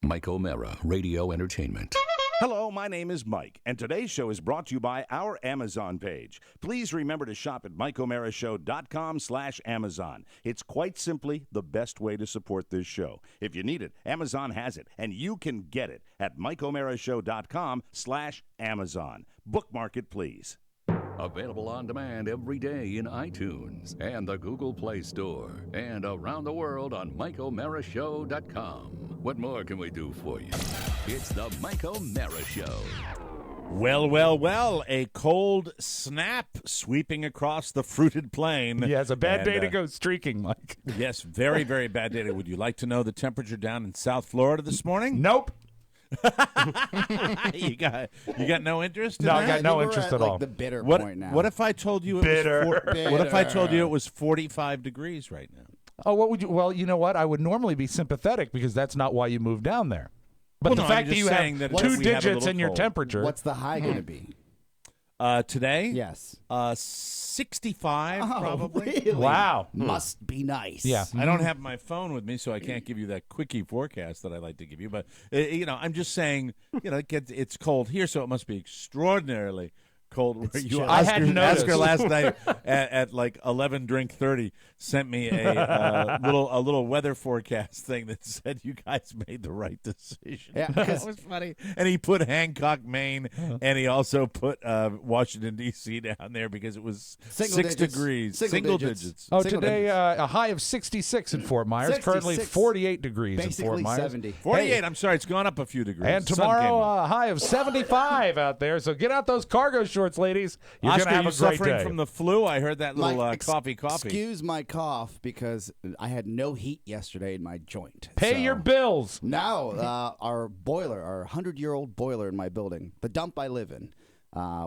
Mike O'Mara, Radio Entertainment. Hello, my name is Mike, and today's show is brought to you by our Amazon page. Please remember to shop at MikeO'MaraShow.com/Amazon. It's quite simply the best way to support this show. If you need it, Amazon has it, and you can get it at MikeO'MaraShow.com/Amazon. Bookmark it, please. Available on demand every day in iTunes and the Google Play Store and around the world on MikeO'MaraShow.com. What more can we do for you? It's the Mike O'Mara Show. Well, a cold snap sweeping across the fruited plain. Yeah, it's a bad day to go streaking, Mike. Yes, very, very bad day. Would you like to know the temperature down in South Florida this morning? Nope. You got no interest in No, that? I got no interest at all. The bitter What, point now. what if I told you it Bitter. was what if I told you it was 45 degrees right now? Oh, what would you? Well, you know what? I would normally be sympathetic because that's not why you moved down there. But Well, the no, fact I'm that just you saying have that two we have a digits little in your cold. temperature. What's the high going to be? Today? Yes. 65 probably. Really? Wow. Must be nice. Yeah. I don't have my phone with me, so I can't give you that quickie forecast that I like to give you. But I'm just saying, it's cold here, so it must be extraordinarily cold where you are. I hadn't noticed. Oscar last night at like 11:30 sent me a little weather forecast thing that said you guys made the right decision. Yeah, That was funny. And he put Hancock, Maine, and he also put Washington D.C. down there because it was Single 6 digits. degrees, Single single digits. digits. Oh, Single today digits. a high of 66 in Fort Myers. Currently 66. 48 degrees in Fort Basically Myers. 70. 48. Hey. I'm sorry, it's gone up a few degrees. And The sun came tomorrow, up. a high of 75 out there. So get out those cargo shorts, ladies. You're Oscar, going to have you a great suffering day. from the flu? I heard that little Mike, coffee. Excuse my cough because I had no heat yesterday in my joint. Pay So- your bills. No, our boiler, our 100-year-old boiler in my building, the dump I live in,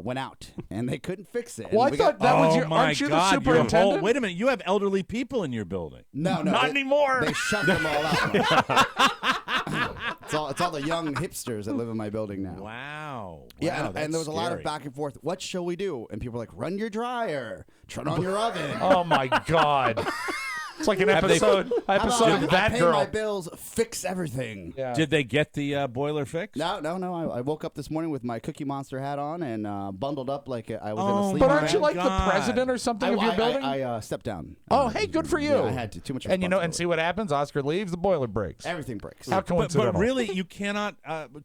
went out, and they couldn't fix it. Well, And I thought that was your. Oh, my Aren't you God, the superintendent? wait a minute. You have elderly people in your building. No, Not they- anymore. They shut them all out. It's all the young hipsters that live in my building now. Wow. Yeah, Wow, and that's there was a lot of scary. back and forth. What shall we do? And people were like, run your dryer, turn on your oven. Oh my God! It's like an Have they- episode How about of I That pay Girl. my bills, fix everything. Yeah. Did they get the boiler fixed? No. I woke up this morning with my Cookie Monster hat on and bundled up like I was in Oh, a sleep But bag. aren't you like God. the president or something of your building? I stepped down. Oh, hey, good for you. Yeah, I had to. Too much And responsibility. and see what happens. Oscar leaves, the boiler breaks. Everything breaks. How coincidental. But really, you cannot,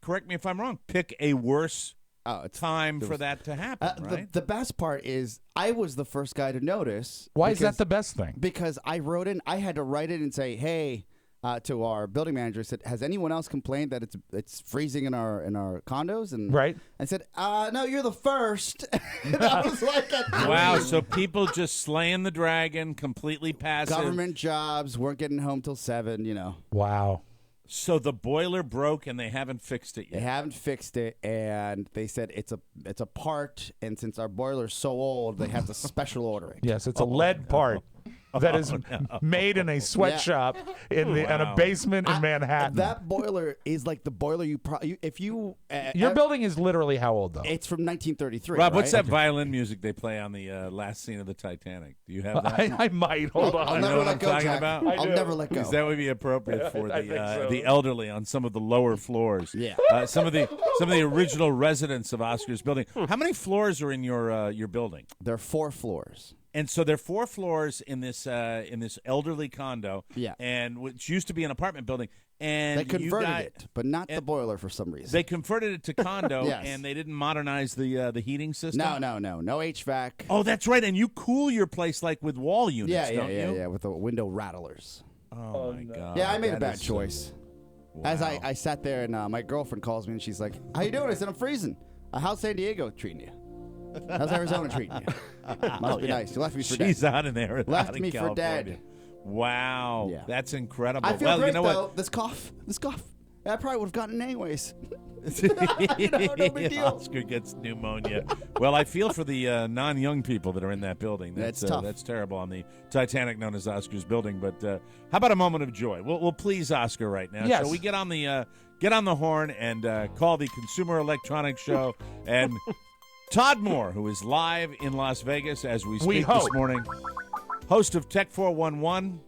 correct me if I'm wrong, pick a worse Oh, it's time for that to happen, right? The best part is I was the first guy to notice. Why is because- that the best thing? Because I had to write it and say, hey, to our building manager, I said, has anyone else complained that it's freezing in our condos? And Right. I said, no, you're the first. And I was like, Wow, so people just slaying the dragon, completely passive. government jobs weren't getting home till 7. Wow. So the boiler broke and they haven't fixed it They yet. haven't fixed it, and they said it's a part. And since our boiler's so old, they have to special order it. Yes, it's a lead part that is made in a sweatshop in a basement in Manhattan. That boiler is like the boiler if you. Your building is literally how old, though? It's from 1933. Rob, what's right? that violin music they play on the last scene of the Titanic? Do you have that? I might. Hold I'll on. know never what let I'm go, talking Jack. about? I'll do. never let go. Because that would be appropriate for I think so. the elderly on some of the lower floors. Yeah. Some of the original residents of Oscar's building. How many floors are in your building? There are 4 floors. And so there are 4 floors in this elderly condo. Yeah. And which used to be an apartment building. And They converted you got, it, but not the boiler for some reason. They converted it to condo, Yes. and they didn't modernize the heating system. No HVAC. Oh, that's right. And you cool your place like with wall units, don't you? Yeah, with the window rattlers. Oh my God. Yeah, I made a that bad is- choice. As Wow. I sat there and my girlfriend calls me and she's like, "How you doing?" I said, "I'm freezing." How's San Diego treating you? How's Arizona treating you? Must be nice. You left me for dead. She's out in there. Left out in me for California. dead. Wow. Yeah. That's incredible. I feel well, great you know though. what? This cough. I probably would have gotten it anyways. No big deal. Oscar gets pneumonia. Well, I feel for the non-young people that are in that building. That's tough. That's terrible on the Titanic known as Oscar's building. But how about a moment of joy? We'll please Oscar right now. Yes. Shall we get on the horn and call the Consumer Electronics Show and Todd Moore, who is live in Las Vegas as we speak hope. this morning, host of Tech 411.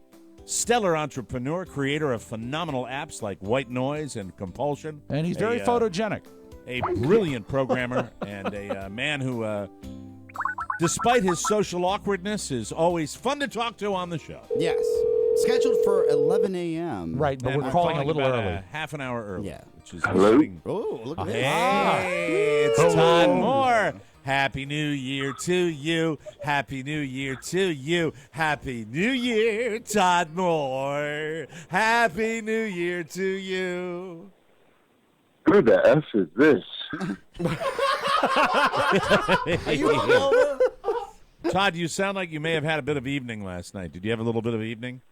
stellar entrepreneur, creator of phenomenal apps like White Noise and Compulsion. And he's very photogenic. A brilliant programmer and a man who, despite his social awkwardness, is always fun to talk to on the show. Yes. Scheduled for 11 a.m. Right, but And we're calling a little about early. half an hour early. Yeah. Which is Hello? Oh, look at this. Hey, it's Todd Moore. Happy New Year to you. Happy New Year to you. Happy New Year, Todd Moore. Happy New Year to you. Who the F is this? Are you hungover? Todd, you sound like you may have had a bit of evening last night. Did you have a little bit of evening?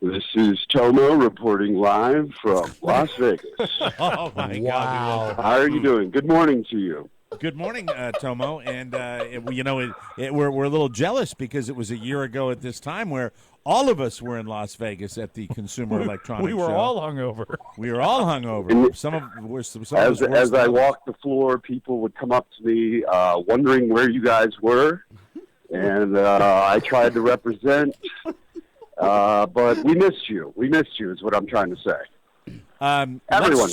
This is Tomo reporting live from Las Vegas. Oh, my Wow. How are you doing? Good morning to you. Good morning, Tomo. And, we're a little jealous because it was a year ago at this time where all of us were in Las Vegas at the Consumer Electronics We were Show. all hungover. We were all hungover. Some of us worse As than I others. walked the floor, people would come up to me wondering where you guys were. And I tried to represent, but we missed you. We missed you is what I'm trying to say. Everyone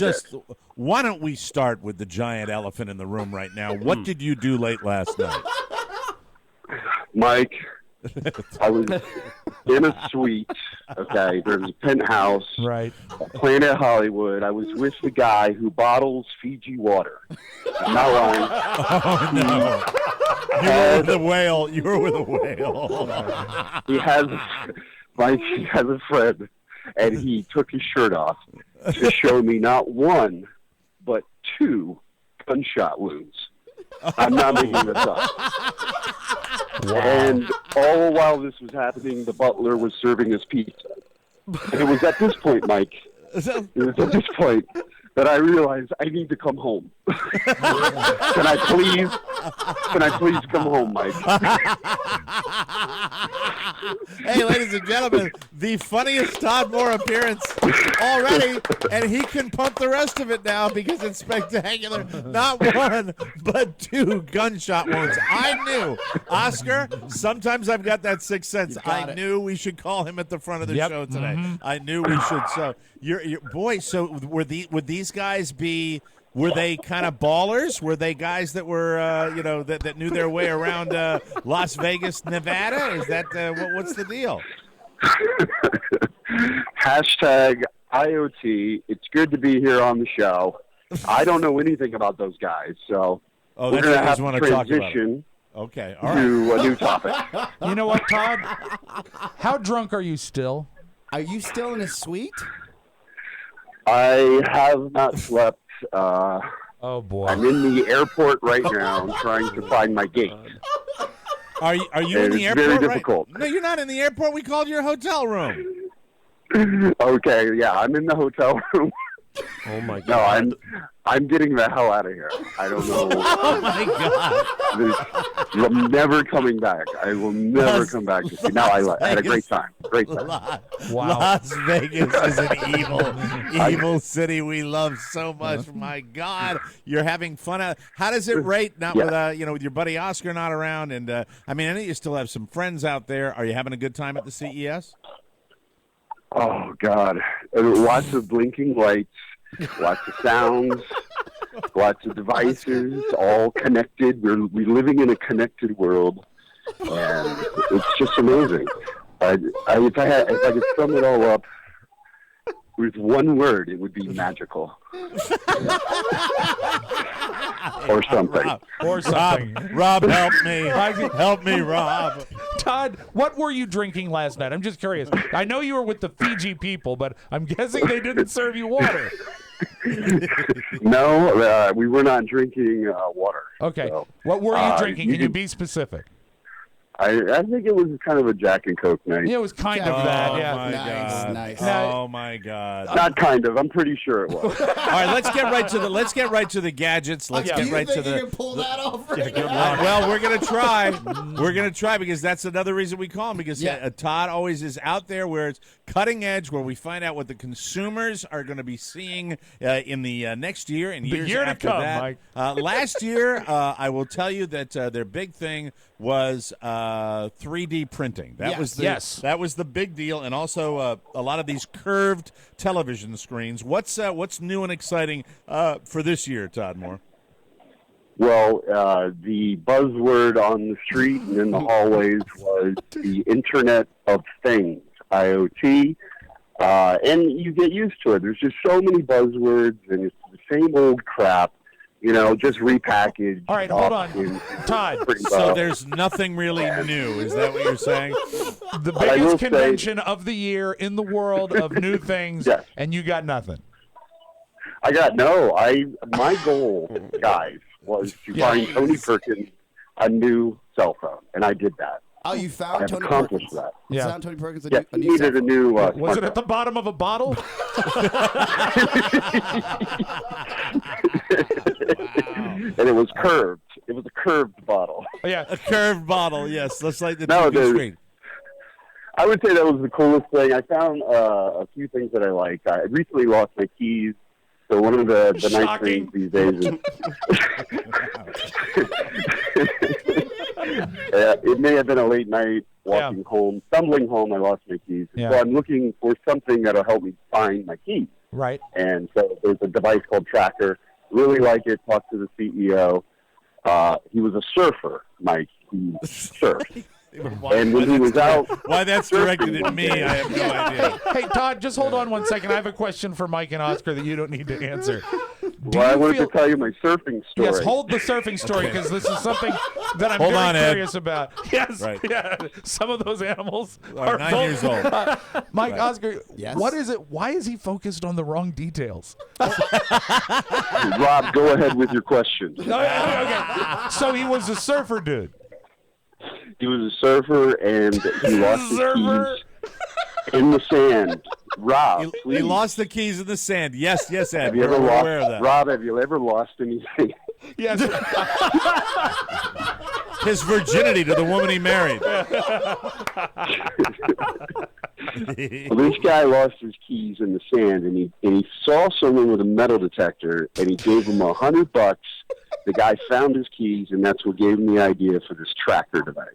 Why don't we start with the giant elephant in the room right now? What did you do late last night? Mike, I was in a suite, okay? There was a penthouse, Right. Planet Hollywood. I was with the guy who bottles Fiji water. I'm not lying. Oh, no. You were with the whale. You were with a whale. He has a friend, and he took his shirt off to show me not one, but 2 gunshot wounds. I'm not making this up. And all while this was happening, the butler was serving us pizza. And it was at this point, Mike, that I realized I need to come home. Can I please come home, Mike? Hey, ladies and gentlemen, the funniest Todd Moore appearance already, and he can pump the rest of it now because it's spectacular. Not 1, but 2 gunshot wounds. I knew, Oscar, sometimes I've got that sixth sense. I knew we should call him at the front of the show today. I knew we should. So, so would these guys be... Were they kind of ballers? Were they guys that were, that knew their way around Las Vegas, Nevada? Is that what's the deal? Hashtag IoT. It's good to be here on the show. I don't know anything about those guys, so we're going to have to transition Okay, all right. to a new topic. You know what, Todd? How drunk are you still? Are you still in a suite? I have not slept. Oh, boy. I'm in the airport right now. I'm trying to find my gate. Are you in And the it's airport? very difficult. Right? No, you're not in the airport. We called your hotel room. Okay, yeah, I'm in the hotel room. Oh my No, God! I'm getting the hell out of here. I don't know. Oh my God! I'm never coming back. I will never come back to see. No, I had a great time. Great time. Wow. Las Vegas is an evil city we love so much. My God, you're having fun out. How does it rate? Not with with your buddy Oscar not around, and I know you still have some friends out there. Are you having a good time at the CES? Oh God, lots of blinking lights, lots of sounds, lots of devices, all connected. We're living in a connected world, and it's just amazing. If I could sum it all up with one word, it would be magical. Or something. Or something. Rob, help me. Help me, Rob. Todd, what were you drinking last night? I'm just curious. I know you were with the Fiji people, but I'm guessing they didn't serve you water. No, we were not drinking water. Okay. So, What were you drinking? Can you could- be specific? I think it was kind of a Jack and Coke night. Yeah, it was kind of that. Oh, Yeah. my Nice, God. nice. Oh my God. Not kind of. I'm pretty sure it was. All right, let's get right to the gadgets. Let's Do get you right think to you the can pull that off right now? well, we're gonna try. We're gonna try because that's another reason we call him because Todd always is out there where it's cutting edge, where we find out what the consumers are going to be seeing in the next year and years year to after come, that. Mike. Last year, I will tell you that their big thing was 3D printing. That was that was the big deal, and also a lot of these curved television screens. What's new and exciting for this year, Todd Moore? Well, the buzzword on the street and in the hallways was the Internet of Things, IoT, and you get used to it. There's just so many buzzwords, and it's the same old crap, just repackaged. All right, hold on. Todd, so there's nothing really new. Is that what you're saying? The biggest convention of the year in the world of new things, yes. And you got nothing. My goal, guys, was to find Tony Perkins a new cell phone, and I did that. Oh, you found Tony accomplished Perkins. that. You Yeah. found Tony Perkins a Yes, new, he needed a new. Was it at the bottom of a bottle? And it was curved. It was a curved bottle. Yeah. A curved bottle, yes. That's like the No, TV screen. I would say that was the coolest thing. I found a few things that I liked. I recently lost my keys. So one of the nice Shocking. things these days is it may have been a late night walking home, stumbling home. I lost my keys. Yeah. So I'm looking for something that'll help me find my keys. Right. And so there's a device called Tracker. Really like it. Talked to the CEO. He was a surfer, Mike. He surfed. And when he was out, Why that's directed at me, I have no idea. Hey, Todd, just hold on 1 second. I have a question for Mike and Oscar that you don't need to answer. well, I wanted to tell you my surfing story. Yes, hold the surfing story because this is something that I'm Hold very on, Ed. curious about. Yes, Right. Yeah. Some of those animals Are 9 years old. Mike, Oscar, Yes? what is it? Why is he focused on the wrong details? Rob, go ahead with your question. Okay. So he was a surfer dude. He was a surfer, and he lost his keys in the sand. Rob, He please. lost the keys in the sand. Yes, Ed. Have you We're ever lost? aware of that. Rob, have you ever lost anything? Yes. His virginity to the woman he married. Well, this guy lost his keys in the sand, and he saw someone with a metal detector, and he gave him $100. The guy found his keys, and that's what gave him the idea for this tracker device.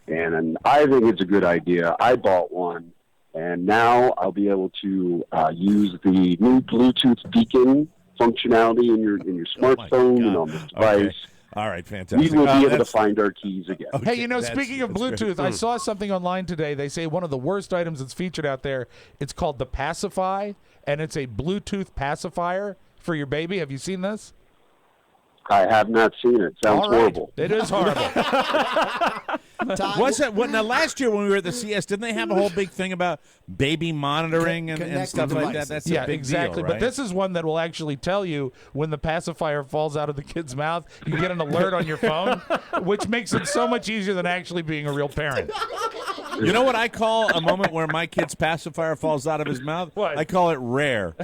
And I think it's a good idea. I bought one, and now I'll be able to use the new Bluetooth beacon functionality in your smartphone and on this device. Okay. All right, fantastic. We will be able to That's- find our keys again. Hey, That's- speaking of that's Bluetooth, great. I saw something online today. They say one of the worst items that's featured out there, it's called the Pacify, and it's a Bluetooth pacifier for your baby. Have you seen this? I have not seen it. Sounds All right. horrible. It is horrible. Todd, Was that what? Now, last year when we were at the CS, didn't they have a whole big thing about baby monitoring and Connected stuff like that? devices. That's Yeah, a big exactly. deal, right? But this is one that will actually tell you when the pacifier falls out of the kid's mouth. You get an alert on your phone, which makes it so much easier than actually being a real parent. You know what I call a moment where my kid's pacifier falls out of his mouth? What? I call it rare.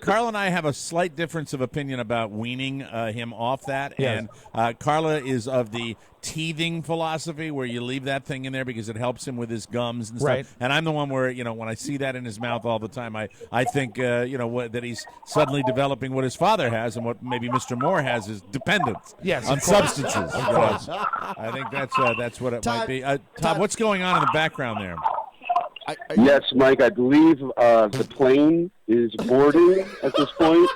Carla and I have a slight difference of opinion about weaning him off that, Yes. and Carla is of the teething philosophy where you leave that thing in there because it helps him with his gums and stuff. Right. And I'm the one where when I see that in his mouth all the time, I think that he's suddenly developing what his father has and what maybe Mr. Moore has is dependence Yes, on of course. substances. Of course. I think that's what it might Todd, be. Todd, Todd- what's going on in the background there? Yes, Mike, I believe the plane is boarding at this point,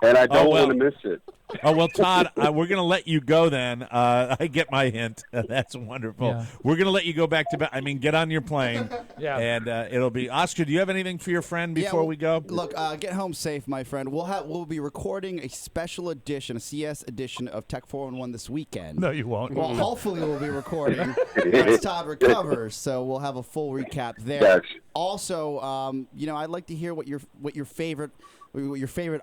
and I don't well. want to miss it. Oh, well, Todd, we're going to let you go then. I get my hint. That's wonderful. Yeah. We're going to let you go back to bed. I mean, get on your plane. Yeah. And it'll be Oscar, do you have anything for your friend before we go? Look, get home safe, my friend. We'll be recording a special edition, a CS edition of Tech 411 this weekend. No, you won't. Well, hopefully we'll be recording once Todd recovers, so we'll have a full recap there. Yes. Also, I'd like to hear what your favorite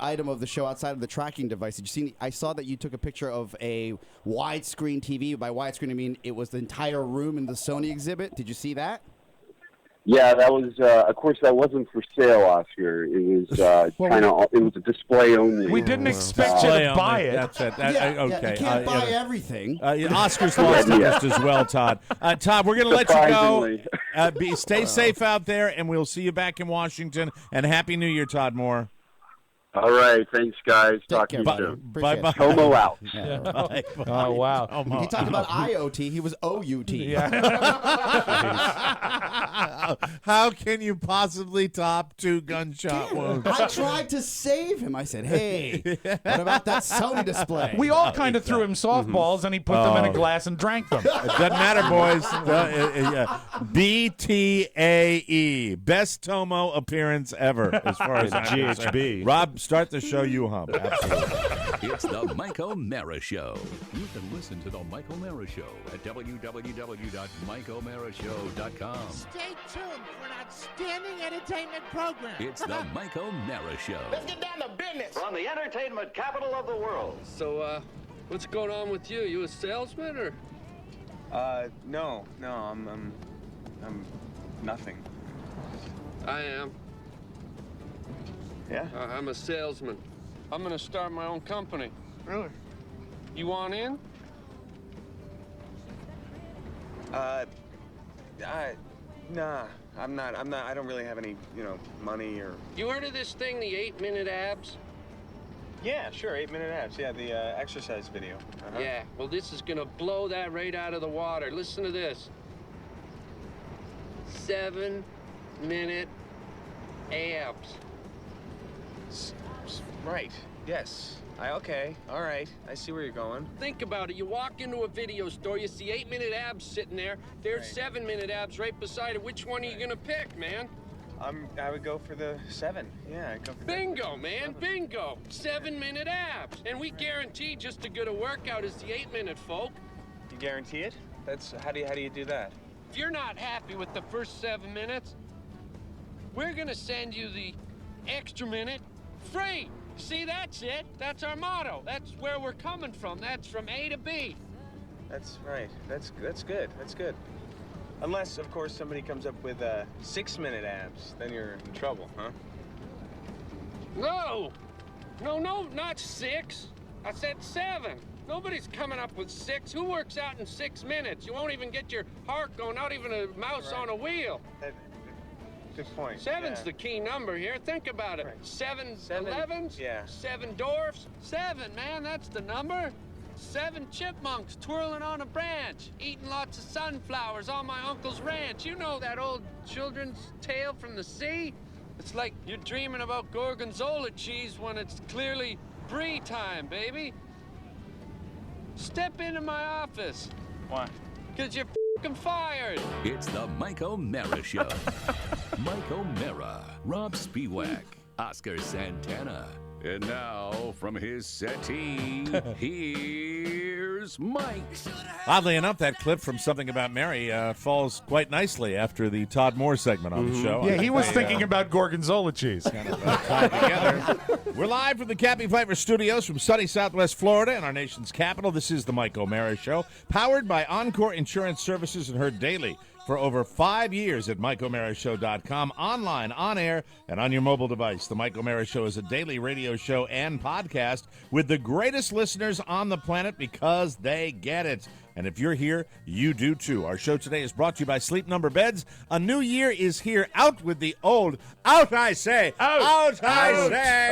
item of the show outside of the tracking device. Did you see? I saw that you took a picture of a widescreen TV. By widescreen, I mean it was the entire room in the Sony exhibit. Did you see that? Yeah, that was. Of course, that wasn't for sale, Oscar. It was It was a display only. We didn't expect you Display to only. buy it. That's it. Yeah, Okay. you can't buy everything. Oscar's lost interest as well, Todd. Todd, we're going to let you go. Surprisingly. Stay safe out there, and we'll see you back in Washington. And Happy New Year, Todd Moore. All right. Thanks, guys. Talk to care, you buddy. soon. Appreciate it. Bye-bye. Tomo out. Bye. Oh, wow. Tomo. He talked about IoT. He was OUT. How can you possibly top 2 gunshot wounds? I tried to save him. I said, hey, what about that Sony display? We all kind of threw him softballs, and he put them in a glass and drank them. It doesn't matter, boys. BTAE. Best Tomo appearance ever, as far as I'm concerned. GHB. Rob, start the show, you hump. Absolutely. It's the Mike O'Mara Show. You can listen to the Mike O'Mara Show at www.mikeomarashow.com. Stay tuned for an outstanding entertainment program. It's the Mike O'Mara Show. Let's get down to business. From the entertainment capital of the world. So, what's going on with you? You a salesman or? No, I'm nothing. I am. Yeah? I'm a salesman. I'm gonna start my own company. Really? You want in? Nah, I'm not, I don't really have any, money or... You heard of this thing, the 8-minute abs? Yeah, sure, 8-minute abs. Yeah, the exercise video. Uh-huh. Yeah, well, this is gonna blow that right out of the water. Listen to this. 7-minute abs. Right, yes. Okay, all right. I see where you're going. Think about it. You walk into a video store, you see 8-minute abs sitting there. There's Right. 7-minute abs right beside it. Which one are you gonna pick, man? I would go for the 7. Yeah, I'd go for that. Bingo, man, bingo. 7-minute abs. And we guarantee just as good a workout as the 8-minute, folk. You guarantee it? That's, how do you do that? If you're not happy with the first 7 minutes, we're gonna send you the extra minute free. See, that's it. That's our motto. That's where we're coming from. That's from A to B. That's right. That's good. That's good. Unless, of course, somebody comes up with 6-minute abs, then you're in trouble, huh? No, not 6. I said 7. Nobody's coming up with 6. Who works out in 6 minutes? You won't even get your heart going, not even a mouse Right. on a wheel. Good point. 7's yeah. the key number here. Think about it. Right. 7 7, 11s, yeah. 7 dwarfs. 7, man, that's the number. 7 chipmunks twirling on a branch, eating lots of sunflowers on my uncle's ranch. You know that old children's tale from the sea? It's like you're dreaming about gorgonzola cheese when it's clearly brie time, baby. Step into my office. Why? Because you're f***ing fired. It's the Mike O'Mara Show. Mike O'Mara, Rob Spiewak, Oscar Santana. And now, from his settee, here's Mike. Oddly enough, that clip from Something About Mary falls quite nicely after the Todd Moore segment on the show. Yeah, he was thinking about gorgonzola cheese. Kind of tied together. We're live from the Cappy Pfeiffer Studios from sunny Southwest Florida and our nation's capital. This is the Mike O'Mara Show, powered by Encore Insurance Services and heard daily for over 5 years at MikeO'MaraShow.com, online, on air, and on your mobile device. The Mike O'Mara Show is a daily radio show and podcast with the greatest listeners on the planet because they get it. And if you're here, you do too. Our show today is brought to you by Sleep Number Beds. A new year is here. Out with the old. Out, I say. Out, I say.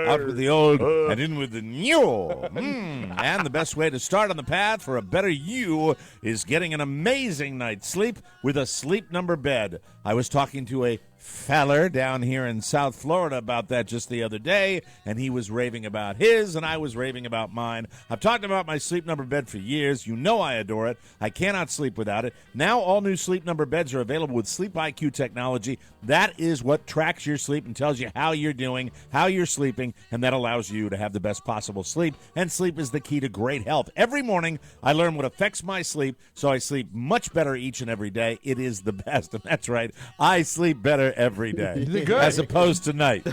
Out with the old and in with the new. And the best way to start on the path for a better you is getting an amazing night's sleep with a Sleep Number bed. I was talking to a feller down here in South Florida about that just the other day, and he was raving about his, and I was raving about mine. I've talked about my Sleep Number bed for years. You know I adore it. I cannot sleep without it. Now all new Sleep Number beds are available with Sleep IQ technology. That is what tracks your sleep and tells you how you're doing, how you're sleeping, and that allows you to have the best possible sleep. And sleep is the key to great health. Every morning I learn what affects my sleep, so I sleep much better each and every day. It is the best, and that's right. I sleep better every day, Good. as opposed to night,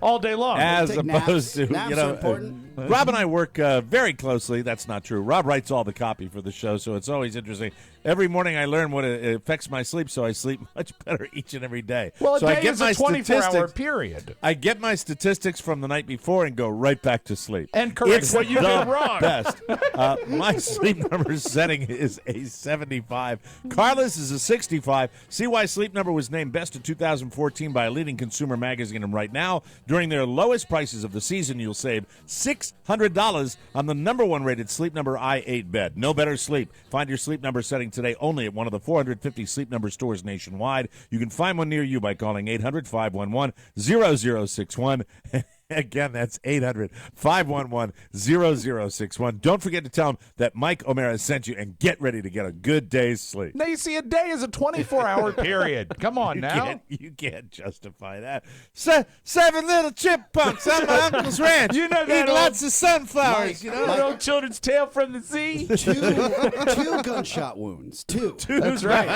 All day long. as Take opposed naps. to Naps are important. Rob and I work very closely. That's not true. Rob writes all the copy for the show, so it's always interesting. Every morning I learn what it affects my sleep, so I sleep much better each and every day. Well, so a I day get is my a 24-hour statistics- period. I get my statistics from the night before and go right back to sleep. And correct It's what you the did wrong. Best. My sleep number setting is a 75. Carlos is a 65. See why Sleep Number was named Best of 2014 by a leading consumer magazine. And right now, during their lowest prices of the season, you'll save $600 on the number one rated Sleep Number i8 bed. No better sleep. Find your Sleep Number setting today only at one of the 450 Sleep Number stores nationwide. You can find one near you by calling 800-511-0061. Again, that's 800-511-0061. Don't forget to tell them that Mike O'Mara sent you, and get ready to get a good day's sleep. Now, you see, a day is a 24-hour period. Come on now. You can't justify that. 7 little chipmunks on my uncle's ranch. You know that Eat old- lots of sunflowers. Mike, You know, That old children's tale from the sea. two gunshot wounds. Two. That's right.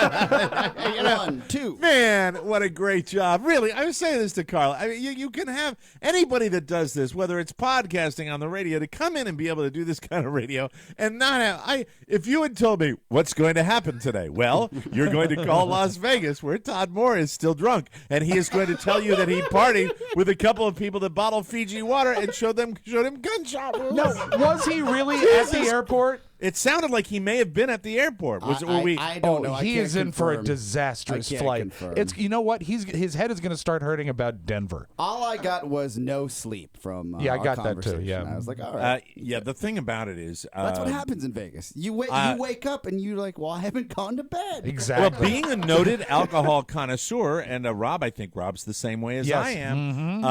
One, two. Man, what a great job. Really, I was saying this to Carl. I mean, you can have anybody that does this, whether it's podcasting on the radio, to come in and be able to do this kind of radio and not have. If you had told me what's going to happen today, well, you're going to call Las Vegas where Todd Moore is still drunk, and he is going to tell you that he partied with a couple of people that bottled Fiji water and showed him gunshot wounds. No, was he really at the airport? It sounded like he may have been at the airport. I don't know. I He can't is in for a confirm. disastrous I can't flight. confirm. It's You know what? His head is going to start hurting about Denver. All I got was no sleep from Yeah, I our got that too, conversation. yeah. I was like, all right. Yeah, the thing about it is, That's what happens in Vegas. You wake up and you're like, well, I haven't gone to bed. Exactly. Well, being a noted alcohol connoisseur, and Rob, I think Rob's the same way as Yes. I am.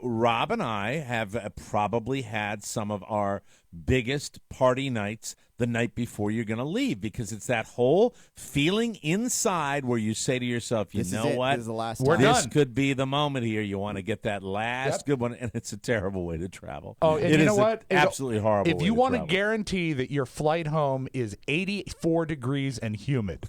Rob and I have probably had some of our biggest party nights the night before you're going to leave, because it's that whole feeling inside where you say to yourself, you This know is it. what? This is the last We're time. This done. could be the moment here. You want to get that last Yep. good one, and it's a terrible way to travel. Oh, and It you know is an what? absolutely horrible If way you to want to travel. guarantee that your flight home is 84 degrees and humid,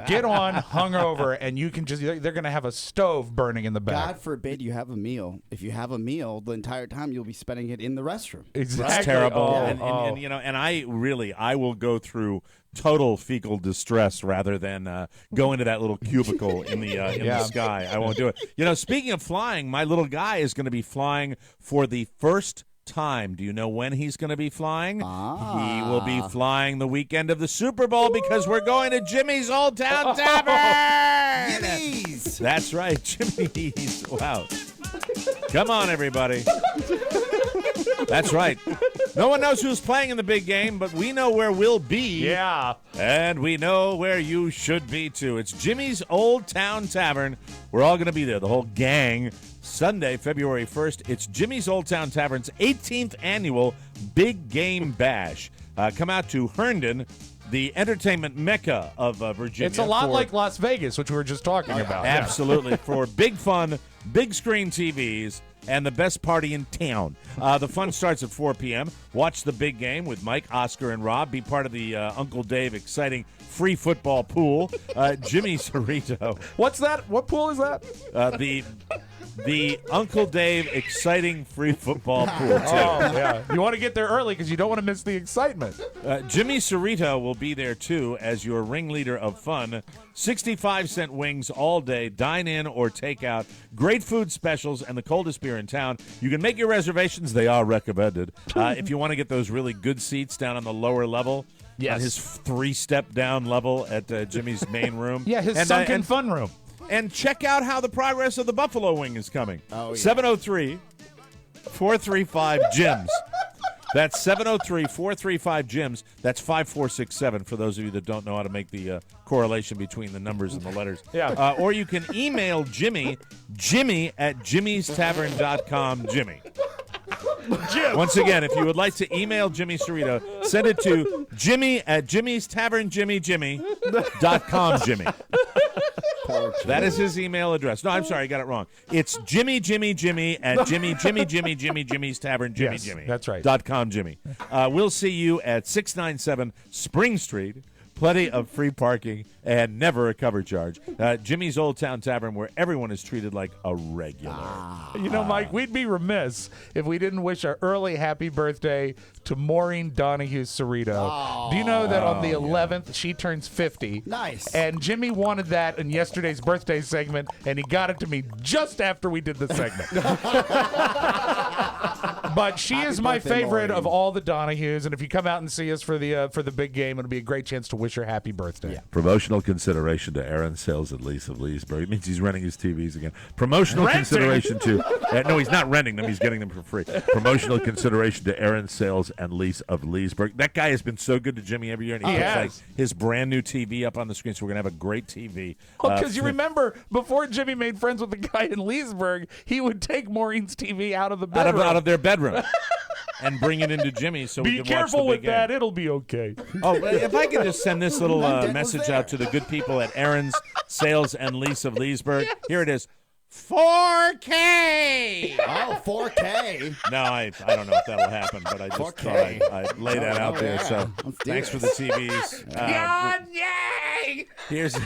get on hungover, and you can they're going to have a stove burning in the back. God forbid you have a meal. If you have a meal, the entire time you'll be spending it in the restroom. Exactly. It's terrible. Oh, And, you know, and I will go through total fecal distress rather than go into that little cubicle in the sky. I won't do it. You know, speaking of flying, my little guy is going to be flying for the first time. Do you know when he's going to be flying? He will be flying the weekend of the Super Bowl, because we're going to Jimmy's Old Town Tavern. Jimmy's! That's right, Jimmy's. Wow. Come on, everybody. That's right. No one knows who's playing in the big game, but we know where we'll be. Yeah. And we know where you should be, too. It's Jimmy's Old Town Tavern. We're all going to be there, the whole gang. Sunday, February 1st, it's Jimmy's Old Town Tavern's 18th annual Big Game Bash. Come out to Herndon, the entertainment mecca of Virginia. It's a lot for- like Las Vegas, which we were just talking about. Yeah. Absolutely. For big fun, big screen TVs, and the best party in town. The fun starts at 4 p.m. Watch the big game with Mike, Oscar, and Rob. Be part of the Uncle Dave exciting free football pool. Jimmy Cerrito. What's that? What pool is that? The Uncle Dave exciting free football pool, too. Oh, yeah. You want to get there early because you don't want to miss the excitement. Jimmy Cerrito will be there, too, as your ringleader of fun. 65-cent wings all day, dine in or take out. Great food specials and the coldest beer in town. You can make your reservations. They are recommended. If you want to get those really good seats down on the lower level. Yes. On his 3-step down level at Jimmy's main room. Yeah, his Sunken Fun Room. And check out how the progress of the Buffalo Wing is coming. Oh, yeah. 703-435-JIMS. That's 703-435-JIMS. That's 5467 for those of you that don't know how to make the correlation between the numbers and the letters. Yeah. Or you can email Jimmy at jimmystavern.com, Jimmy. Once again, if you would like to email Jimmy Cerrito, send it to Jimmy at jimmystavernjimmyjimmy.com, Jimmy. That is his email address. No, I'm sorry, I got it wrong. It's Jimmy at Jimmy's Tavern, Yes, that's right. .com, Jimmy. We'll see you at 697 Spring Street, plenty of free parking, and never a cover charge. Jimmy's Old Town Tavern, where everyone is treated like a regular. You know, Mike, we'd be remiss if we didn't wish an early happy birthday to Maureen Donahue Cerrito. Do you know that on the 11th, she turns 50? Nice. And Jimmy wanted that in yesterday's birthday segment, and he got it to me just after we did the segment. But she is my birthday, favorite Maureen. of all the Donahues, and if you come out and see us for the big game, it'll be a great chance to wish her happy birthday. Yeah. Promotional consideration to Aaron Sales at Lease of Leesburg. It means he's renting his TVs again. Promotional consideration to... no, he's not renting them. He's getting them for free. Promotional consideration to Aaron Sales and Lease of Leesburg. That guy has been so good to Jimmy every year, and he puts like his brand new TV up on the screen, so we're going to have a great TV. Because you remember, before Jimmy made friends with the guy in Leesburg, he would take Maureen's TV out of the bedroom. Out of their bedroom. And bring it into Jimmy's so we Be can watch the careful big with game. that. It'll be okay. Oh, if I could just send this little message out to the good people at Aaron's Sales and Lease of Leesburg. Yes. Here it is. 4K! Oh, 4K. No, I don't know if that'll happen, but I just 4K. thought I'd lay that out there. So thanks for the TVs. Here's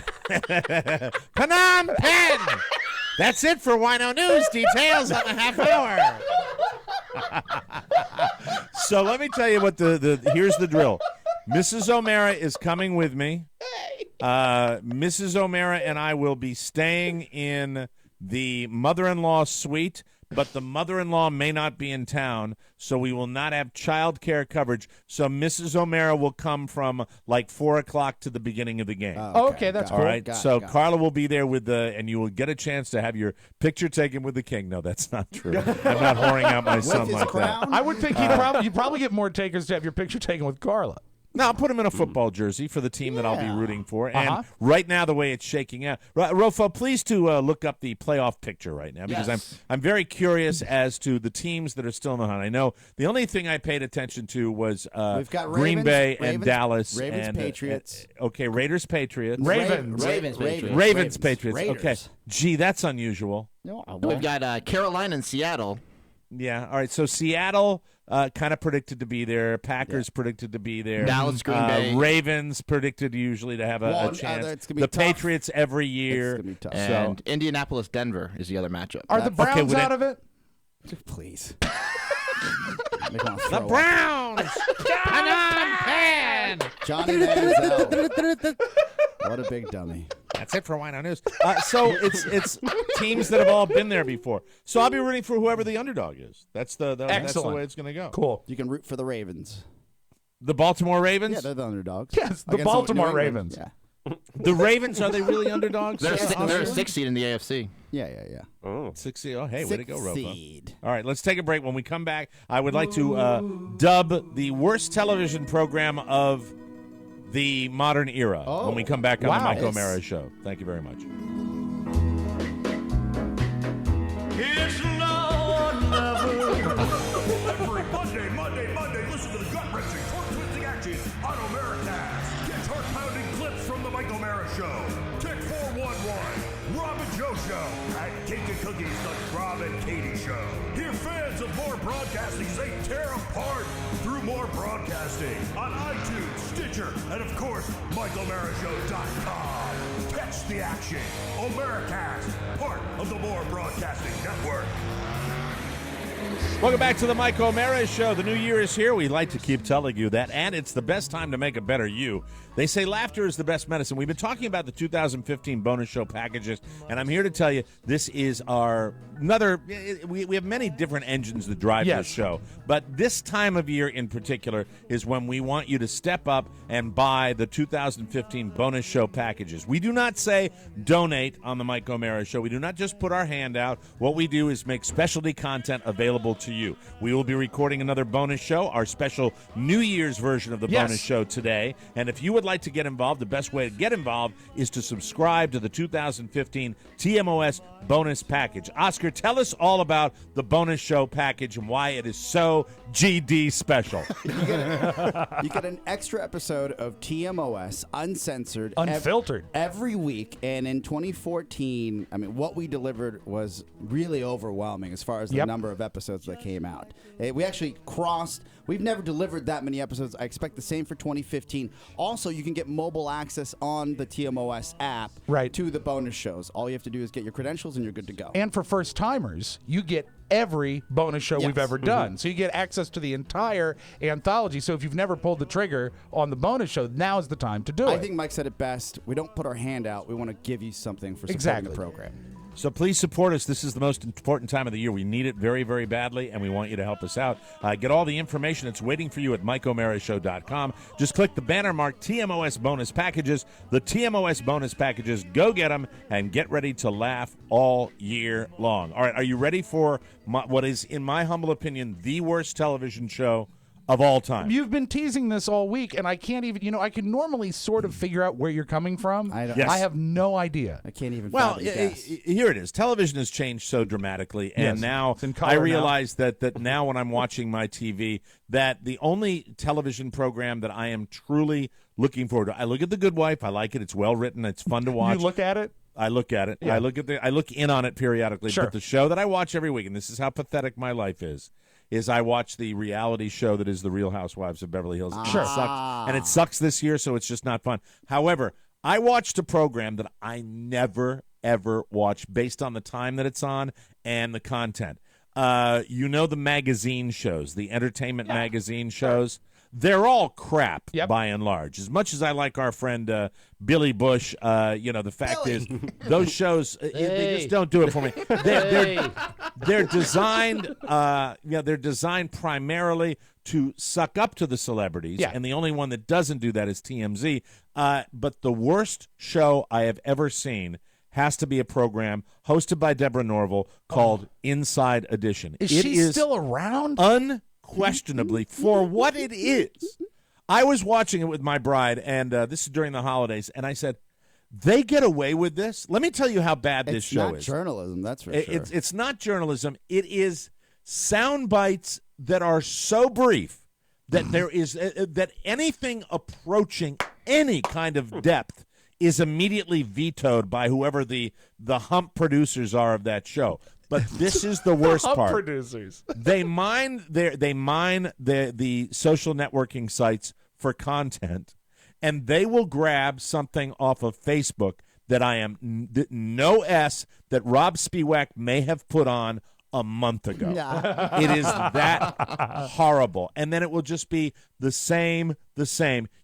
Phnom Penh! That's it for Wino News. Details on the half hour. So let me tell you what here's the drill. Mrs. O'Mara is coming with me. Mrs. O'Mara and I will be staying in the mother-in-law suite, but the mother-in-law may not be in town, so we will not have child care coverage. So Mrs. O'Mara will come from like 4 o'clock to the beginning of the game. Okay, that's All cool. right, so Carla will be there and you will get a chance to have your picture taken with the king. No, that's not true. I'm not whoring out my son like that. I would think you'd probably get more takers to have your picture taken with Carla. No, I'll put him in a football jersey for the team that I'll be rooting for. And right now, the way it's shaking out, Rofo, please to look up the playoff picture right now because I'm very curious as to the teams that are still in the hunt. I know the only thing I paid attention to was We've got Green Bay and Dallas. Ravens, and, Patriots. Okay, Raiders, Patriots. Ravens, Patriots. Raiders. Okay, gee, that's unusual. No, We've got Carolina and Seattle. Yeah, all right, so Seattle kind of predicted to be there. Packers predicted to be there. Dallas, Green Bay. Ravens predicted usually to have a chance. It's gonna be the tough. Patriots every year. It's gonna be tough. And Indianapolis, Denver is the other matchup. Are the Browns out of it? Please. The Browns! Phnom Penh! Johnny Manziel. What a big dummy. That's it for Wino News. So it's teams that have all been there before. So I'll be rooting for whoever the underdog is. That's the way it's going to go. Cool. You can root for the Ravens. The Baltimore Ravens? Yeah, they're the underdogs. Yes, the Baltimore Ravens. Yeah. The Ravens, are they really underdogs? They're a 6 seed in the AFC. Yeah. Oh, 6 seed. Oh, hey, way to go, Ropa. Seed. All right, let's take a break. When we come back, I would like to dub the worst television program of the modern era when we come back on the Mike O'Mara Show. Thank you very much. It's now or never. Every Monday, listen to the gut-wrenching, torque-twisting action on Americast. Get heart-pounding clips from the Mike O'Mara Show. Tech 411, Rob and Joe Show, and Cake and Cookies, the Rob and Katie Show. Hear fans of more broadcasting say tear apart through more broadcasting on iTunes, Stitcher, and of course, MikeO'MaraShow.com. Catch the action. Americast, part of the More Broadcasting Network. Welcome back to the Mike O'Mara Show. The new year is here. We like to keep telling you that, and it's the best time to make a better you. They say laughter is the best medicine. We've been talking about the 2015 bonus show packages, and I'm here to tell you this is we have many different engines that drive this show, but this time of year in particular is when we want you to step up and buy the 2015 bonus show packages. We do not say donate on the Mike O'Mara Show. We do not just put our hand out. What we do is make specialty content available to you. We will be recording another bonus show, our special New Year's version of the bonus show today, and if you would like to get involved, the best way to get involved is to subscribe to the 2015 TMOS bonus package. Oscar, tell us all about the bonus show package and why it is so GD special. You get an extra episode of TMOS, uncensored, unfiltered, every week. And in 2014, I mean, what we delivered was really overwhelming as far as the number of episodes episodes that came out. We actually crossed. We've never delivered that many episodes. I expect the same for 2015. Also, you can get mobile access on the TMOS app to the bonus shows. All you have to do is get your credentials and you're good to go. And for first timers, you get every bonus show we've ever done. So you get access to the entire anthology. So if you've never pulled the trigger on the bonus show, now is the time to do it. I think Mike said it best. We don't put our hand out. We want to give you something for supporting the program. So please support us. This is the most important time of the year. We need it very, very badly, and we want you to help us out. Get all the information that's waiting for you at MikeO'MaraShow.com. Just click the banner mark TMOS bonus packages. The TMOS bonus packages. Go get them and get ready to laugh all year long. All right, are you ready for what is, in my humble opinion, the worst television show of all time? You've been teasing this all week, and I can't even, I can normally sort of figure out where you're coming from. I have no idea. I can't even here it is. Television has changed so dramatically, and Yes, now it's in color I realize that now when I'm watching my TV, that the only television program that I am truly looking forward to, I look at The Good Wife. I like it. It's well written. It's fun to watch. You look at it? I look at it. Yeah. I look in on it periodically. Sure. But the show that I watch every week, and this is how pathetic my life is I watch the reality show that is The Real Housewives of Beverly Hills. Sure. It sucks. And it sucks this year, so it's just not fun. However, I watched a program that I never, ever watch based on the time that it's on and the content. The magazine shows, the entertainment magazine shows. They're all crap by and large. As much as I like our friend Billy Bush, the fact is those shows they just don't do it for me. They're designed they're designed primarily to suck up to the celebrities, and the only one that doesn't do that is TMZ. But the worst show I have ever seen has to be a program hosted by Deborah Norville called Inside Edition. Is she still around? Unquestionably, for what it is. I was watching it with my bride, and this is during the holidays, and I said, they get away with this? Let me tell you how bad this show is. It's not journalism, that's for sure. It's not journalism. It is sound bites that are so brief that there is that anything approaching any kind of depth is immediately vetoed by whoever the hump producers are of that show. But this is the worst part. Producers. They mine the social networking sites for content, and they will grab something off of Facebook that I am that Rob Spiewak may have put on a month ago. It is that horrible. And then it will just be the same.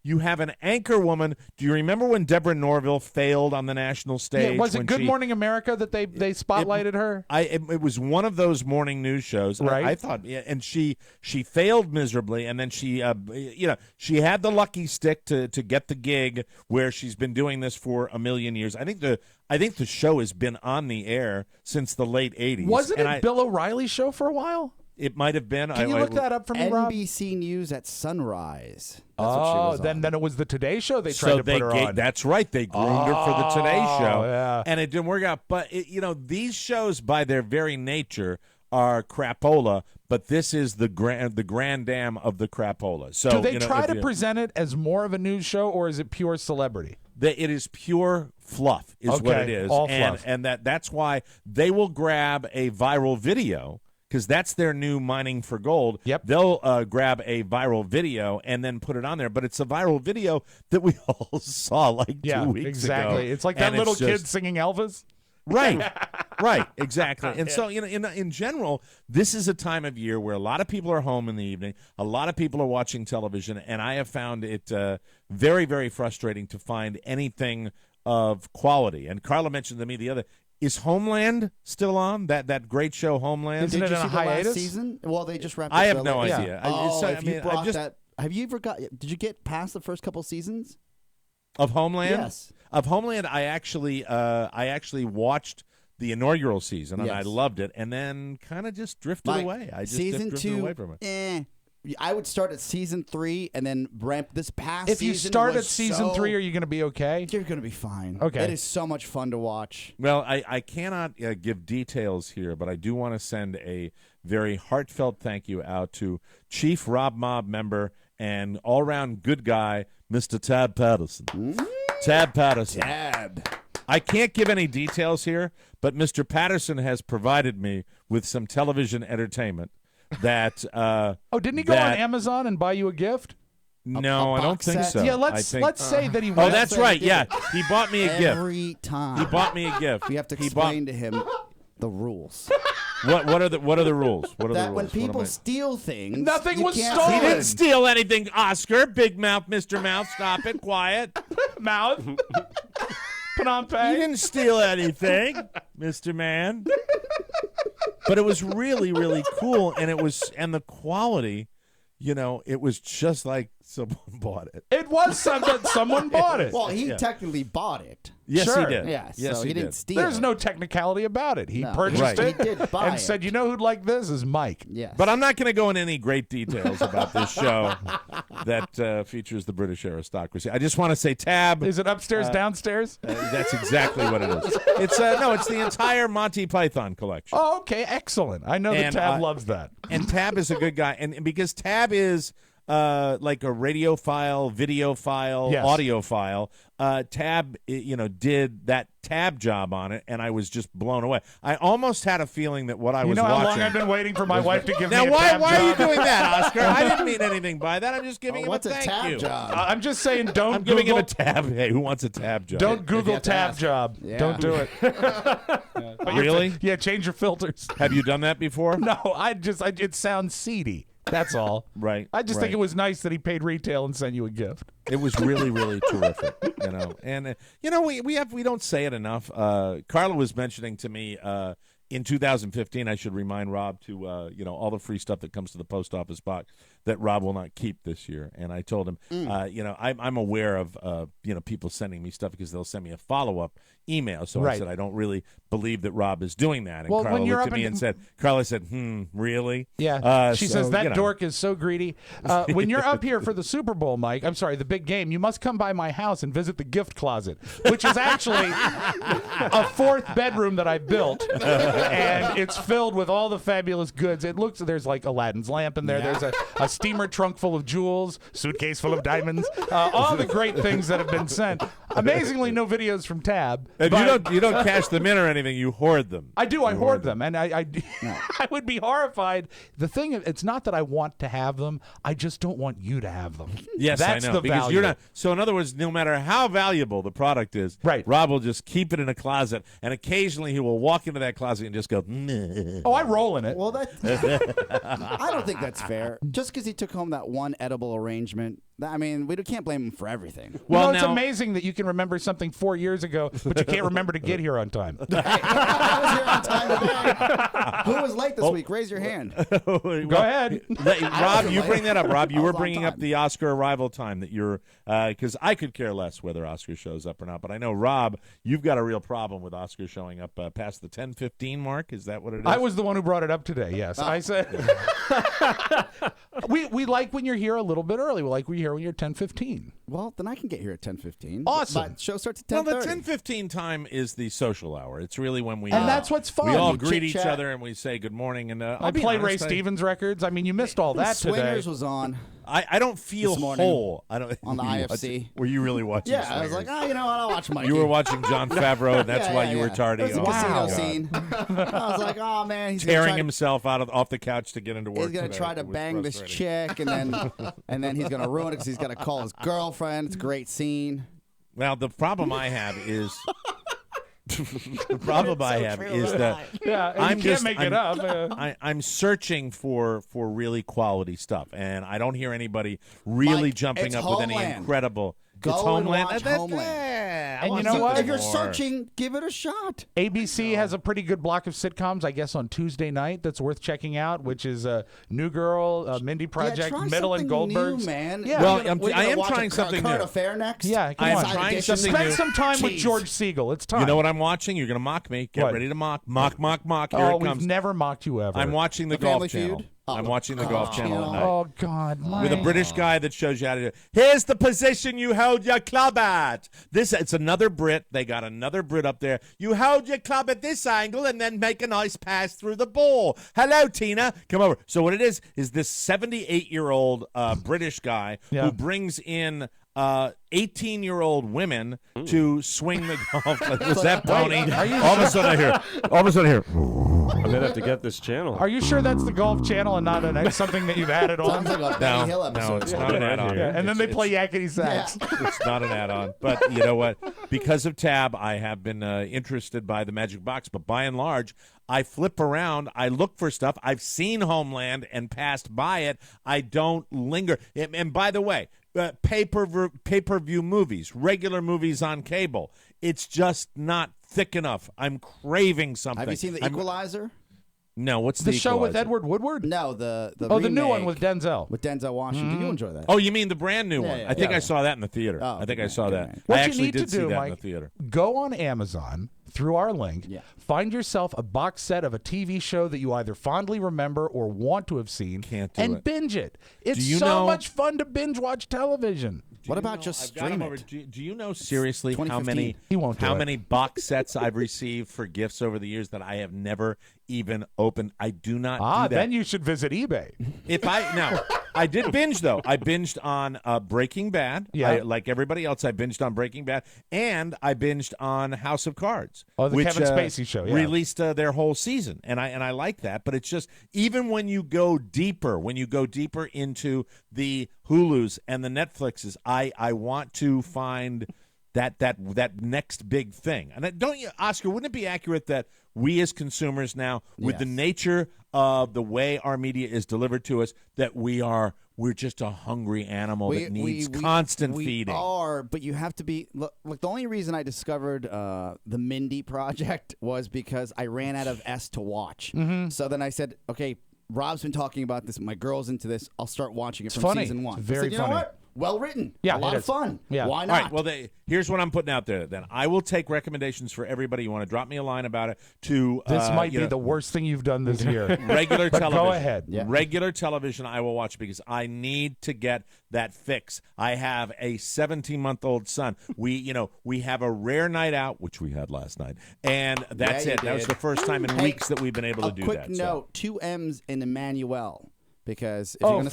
You have an anchor woman. Do you remember when Deborah Norville failed on the national stage? Yeah, was it Good Morning America that they spotlighted her? It was one of those morning news shows. Right. I thought, and she failed miserably, and then she had the lucky stick to get the gig where she's been doing this for a million years. I think the show has been on the air since the late 80s. Wasn't it Bill O'Reilly's show for a while? It might have been. Can you look that up for me, Rob? NBC News at sunrise. That's what she was on. Then it was the Today Show they tried to put her on. That's right. They groomed her for the Today Show, yeah. and it didn't work out. But these shows, by their very nature, are crapola. But this is the grand dam of the crapola. So do they try to present it as more of a news show, or is it pure celebrity? It is pure fluff, is what it is, all fluff. And that's why they will grab a viral video. Because that's their new mining for gold. Yep. They'll grab a viral video and then put it on there. But it's a viral video that we all saw like 2 weeks exactly. ago. It's like that little kid singing Elvis. Right, right, exactly. And so, in general, this is a time of year where a lot of people are home in the evening. A lot of people are watching television. And I have found it very, very frustrating to find anything of quality. And Carla mentioned to me the other. Is Homeland still on? That great show, Homeland? Isn't it in a hiatus? Last season? Well, they just wrapped. I have no idea. Have you ever got? Did you get past the first couple seasons of Homeland? Yes. Of Homeland, I actually watched the inaugural season and I loved it, and then kind of just drifted away. I just season drifted 2, away from it. I would start at season 3 and then ramp this past. If you start at season 3, are you going to be okay? You're going to be fine. Okay. It is so much fun to watch. Well, I cannot give details here, but I do want to send a very heartfelt thank you out to Chief Rob Mob member and all-around good guy, Mr. Tab Patterson. Tab Patterson. Tab. I can't give any details here, but Mr. Patterson has provided me with some television entertainment that. Didn't he go on Amazon and buy you a gift? No, I don't think so. Yeah, let's say that he. Oh, that's right. Yeah, he bought me a gift every time. He bought me a gift. We have to explain to him the rules. What are the rules? What are the rules? When people steal things, nothing was can't stolen. He didn't steal anything, Oscar. Big mouth, Mr. Mouth. Stop it. Quiet. Mouth. He didn't steal anything, Mr. Man. But it was really, really cool, and the quality, it was just like someone bought it. It was someone bought it. Well, he technically bought it. Yes, Sure. he did. Yeah, yes, so he didn't steal There's it. no technicality about it. He No. purchased Right. it He did buy and it. said, "You know who'd like this is Mike." Yes. But I'm not going to go into any great details about this show that features the British aristocracy. I just want to say, Tab. Is it upstairs, downstairs? That's exactly what it is. It's it's the entire Monty Python collection. Oh, okay, excellent. I know that And, Tab loves that. And Tab is a good guy, and because Tab is like a radio file, video file, Yes. audio file. Tab, did that Tab job on it, and I was just blown away. I almost had a feeling that what I was You know how watching. long I've been waiting for my wife to give Now, me a why Tab are you job? doing that, Oscar? I didn't mean anything by that. I'm just giving him what's a a thank tab you. job? I'm just saying, don't I'm giving him Google. a tab. Hey, who wants a Tab job? Don't Google have to Tab ask. job. Yeah. Don't do it. But Really? Yeah, change your filters. Have you done that before? No, it sounds seedy. That's all. Right. I just think it was nice that he paid retail and sent you a gift. It was really, really terrific, And we don't say it enough. Carla was mentioning to me in 2015. I should remind Rob to all the free stuff that comes to the post office box that Rob will not keep this year. And I told him, I'm aware of people sending me stuff because they'll send me a follow-up email. So I Right. said I don't really believe that Rob is doing that. And Well, Carla when you're looked up at me in- and said, Carla said, really? Yeah. She So, says that you know. dork is so greedy. When you're up here for the Super Bowl, Mike, I'm sorry, the big game, you must come by my house and visit the gift closet, which is actually a fourth bedroom that I built. And it's filled with all the fabulous goods. There's like Aladdin's lamp in there. Yeah. There's a steamer trunk full of jewels, suitcase full of diamonds, all the great things that have been sent. Amazingly, no videos from Tab. And but- you don't cash them in or anything. You hoard them. I do. I hoard them, and I I would be horrified. The thing, it's not that I want to have them. I just don't want you to have them. Yes, that's I know. the Because value. you're not. So in other words, no matter how valuable the product is, Right. Rob will just keep it in a closet, and occasionally he will walk into that closet and just go. "Nah." Oh, I roll in it. Well, I don't think that's fair. Just because he took home that one edible arrangement, I mean, we can't blame him for everything. Well, it's now- amazing that you can remember something 4 years ago, but you can't remember to get here on time. I was here on time today. Who was late this Oh. week? Raise your hand. Go ahead. Rob, you bring that up. Rob, you I were was on bringing up time. the Oscar arrival time that you're because I could care less whether Oscar shows up or not. But I know, Rob, you've got a real problem with Oscar showing up past the 10:15 mark. Is that what it is? I was the one who brought it up today. Yes, I said we like when you're here a little bit early. We like when you're here when you're 10:15. Well, then I can get here at 10:15. Awesome. But show starts at Well, 10:30. the 10:15 time is the social hour. It's really when we And that's what's fun. We all You greet each chit-chat. other and we say good morning. And I play Ray Stevens records. I mean, you missed all that today. Swingers was on. I don't feel This morning whole. I don't on the were you IFC. Were you really watching? Yeah, I was Swingers? like, you know what? I'll watch Mikey. You were watching John Favreau, and that's Yeah, why yeah, you were yeah. tardy. It was a Oh, casino God. scene. I was like, oh man, he's Tearing gonna try himself off the couch to get into work. He's gonna today. try to It was bang this frustrating. chick, and then he's gonna ruin it because he's gonna call his girlfriend. It's a great scene. Well, the problem I have is the problem I have is that Yeah, and I'm you can't just make it I'm- up. I'm searching for really quality stuff, and I don't hear anybody really Mike, jumping it's up with any Homeland. incredible. Go it's and Homeland. watch Homeland. I And want you know something what? If you're more. searching, give it a shot. ABC has a pretty good block of sitcoms, I guess, on Tuesday night that's worth checking out, which is New Girl, Mindy Project, try Middle and something Goldbergs. New, man. Yeah. Well, We're gonna- I'm- we're I gonna am watch trying a something current new. affair next. Yeah, come I am on. trying Side something Spend new. some time with Jeez. George Siegel. It's time. You know what I'm watching? You're gonna mock me. Get What? ready to mock. Mock. Here Oh, it we've comes. never mocked you ever. I'm watching the The Family Golf Channel. Feud? Oh, I'm watching the Golf Golf Channel at night. Oh, God. With a Mike. British guy that shows you how to do it. Here's the position you hold your club at. It's another Brit. They got another Brit up there. You hold your club at this angle and then make a nice pass through the ball. Hello, Tina. Come over. So what it is this 78-year-old British guy Yeah. who brings in 18-year-old women to swing the golf. Like, was that Tony? All of a sudden I hear. I'm gonna have to get this channel. Are you sure that's the Golf Channel and not something that you've added on? Sounds like a Benny Hill episode. No, it's not an add-on. Yeah, and then they play yakety sax. It's not an add-on. But you know what? Because of Tab, I have been interested by the Magic Box. But by and large, I flip around. I look for stuff. I've seen Homeland and passed by it. I don't linger. And by the way, pay-per-view movies, regular movies on cable, it's just not thick enough. I'm craving something. Have you seen The Equalizer? No, what's the show with Equalizer? Edward Woodward? No, the new one with Denzel. With Denzel Washington. Did you enjoy that? Oh, you mean the brand new one? Yeah, I think yeah. I saw that in the theater. Oh, I think I good saw man, that. good man. What I you actually need did to see do, that Mike, in the theater. go on Amazon through our link, find yourself a box set of a TV show that you either fondly remember or want to have seen, and binge it. It's so much fun to binge watch television. What about just stream it? Do you know seriously how 2015. many box sets I've received for gifts over the years that I have never even opened? I do not do that. Then you should visit eBay. I did binge though. I binged on Breaking Bad. Yeah. Like everybody else, I binged on Breaking Bad, and I binged on House of Cards. Oh, the which, Kevin Spacey show. Yeah. Released their whole season, and I like that. But it's just even when you go deeper into the Hulus and the Netflixes, I want to find that next big thing. And don't you, Oscar? Wouldn't it be accurate that we as consumers now, with the nature of the way our media is delivered to us, that we're just a hungry animal that needs constant feeding? We are, but you have to be. Look, the only reason I discovered the Mindy Project was because I ran out of S to watch. So then I said, okay, Rob's been talking about this. My girl's into this. I'll start watching it from season 1. It's very funny. funny. You know what? Well written. Yeah, a lot of fun. Yeah. Why All not? right, well, here's what I'm putting out there. Then I will take recommendations for everybody. You want to drop me a line about it to This might be the worst thing you've done this year. regular But television. Go ahead. Yeah. Regular television I will watch because I need to get that fix. I have a 17-month-old son. We have a rare night out, which we had last night, and that's Yeah, you it. That was did. the first time in weeks that we've been able to do quick that. note: 2 M's in Emmanuel. Because if you're gonna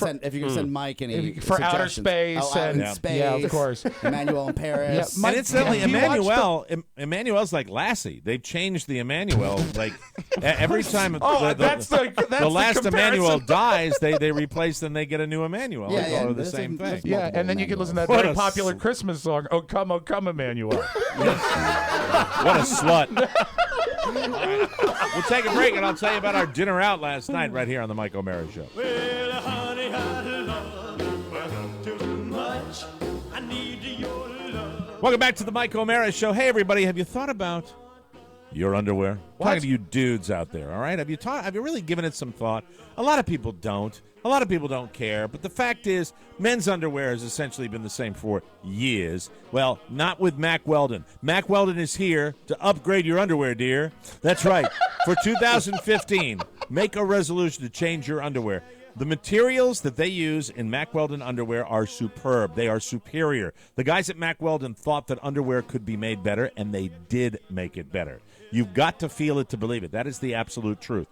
send Mike any for outer suggestions- space outer and space, yeah, of course, Emmanuel in Paris. And incidentally, Emmanuel's like Lassie. They've changed the Emmanuel like every time. The last comparison. Emmanuel dies, they replace and they get a new Emmanuel. Yeah, They yeah, call it the there's same thing. Yeah, and then you can listen to that What very a popular Christmas song, "Oh Come, Emmanuel." What a slut. All right. We'll take a break, and I'll tell you about our dinner out last night right here on the Mike O'Mara Show. Well, honey, I love you too much. I need your love. Welcome back to the Mike O'Mara Show. Hey, everybody, have you thought about your underwear? Talking to you dudes out there, all right? Have you really given it some thought? A lot of people don't. A lot of people don't care, but the fact is, men's underwear has essentially been the same for years. Well, not with Mack Weldon. Mack Weldon is here to upgrade your underwear, dear. That's right. For 2015, make a resolution to change your underwear. The materials that they use in Mack Weldon underwear are superb. They are superior. The guys at Mack Weldon thought that underwear could be made better, and they did make it better. You've got to feel it to believe it. That is the absolute truth.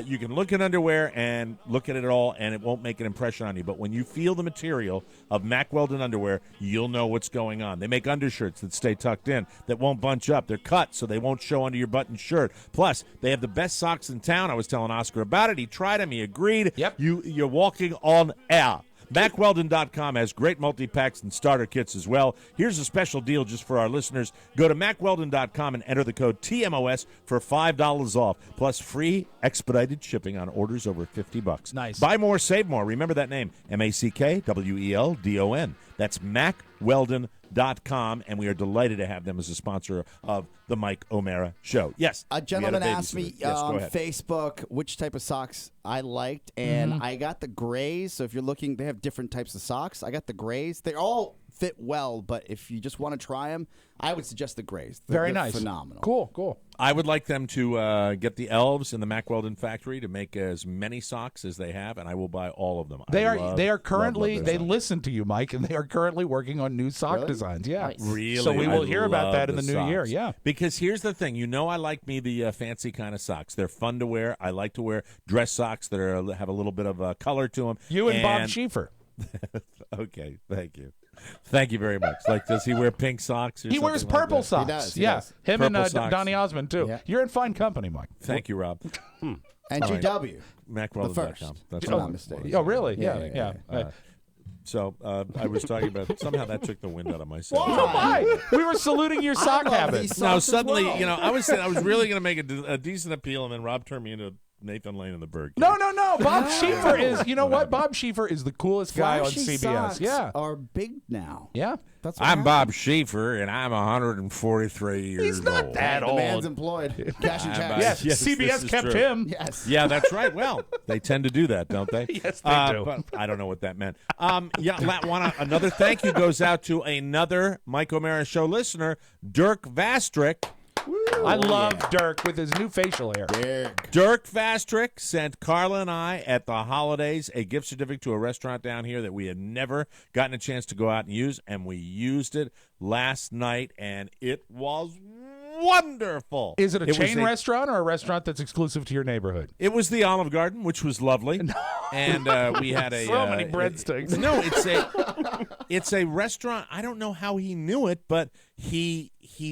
You can look at underwear and look at it all, and it won't make an impression on you. But when you feel the material of Mack Weldon underwear, you'll know what's going on. They make undershirts that stay tucked in, that won't bunch up. They're cut so they won't show under your button shirt. Plus, they have the best socks in town. I was telling Oscar about it. He tried them. He agreed. Yep. You're walking on air. MackWeldon.com has great multi-packs and starter kits as well. Here's a special deal just for our listeners. Go to MackWeldon.com and enter the code TMOS for $5 off, plus free expedited shipping on orders over $50. Nice. Buy more, save more. Remember that name, MackWeldon. That's MackWeldon.com, and we are delighted to have them as a sponsor of the Mike O'Mara Show. Yes. A gentleman asked me Yes, go on ahead. Facebook which type of socks I liked, and I got the grays. So if you're looking, they have different types of socks. I got the grays. They all fit well, but if you just want to try them, I would suggest the grays. Very They're nice. phenomenal. Cool. I would like them to get the elves in the Mack Weldon factory to make as many socks as they have, and I will buy all of them. They are currently love they socks. listen to you, Mike, and they are currently working on new sock designs. Yeah, Really? So we will I hear about love that in the new socks. year. Yeah. Because here's the thing. I like me the fancy kind of socks. They're fun to wear. I like to wear dress socks that have a little bit of color to them. You and Bob Schieffer. Okay, thank you. Thank you very much. Like, does he wear pink socks? Or He wears something like purple that? socks. He does, he yeah, does. him Purple and socks. Donny Osmond too. Yeah. You're in fine company, Mike. Thank you, Rob. And All right. GW. MacWeldon.com. The first. That's If what I'm not it mistaken. was. Oh, really? Yeah, Yeah. yeah, So I was talking about somehow that took the wind out of my sails. Oh my! We were saluting your sock love habits. these Now socks as suddenly, well. you know, I was really going to make a decent appeal, and then Rob turned me into Nathan Lane in the Bird. No. Bob Schieffer is. You know what? Bob Schieffer is the coolest guy on Flashy CBS. socks Yeah. are big now. Yeah. That's what I'm happened. Bob Schieffer, and I'm 143 years He's not old. that The old. man's employed. Cash and I'm checks. Bob- Yes, Yes, this CBS is kept true. him. Yes. Yeah, that's right. Well, they tend to do that, don't they? Yes, they do. But I don't know what that meant. Another thank you goes out to another Mike O'Mara Show listener, Dirk Vastrick. I love Dirk with his new facial hair. Dirk Vastrick sent Carla and I at the holidays a gift certificate to a restaurant down here that we had never gotten a chance to go out and use, and we used it last night, and it was wonderful. Is it a was chain restaurant or a restaurant that's exclusive to your neighborhood? It was the Olive Garden, which was lovely, and we had a So many breadsticks. No, it's a restaurant. I don't know how he knew it, but he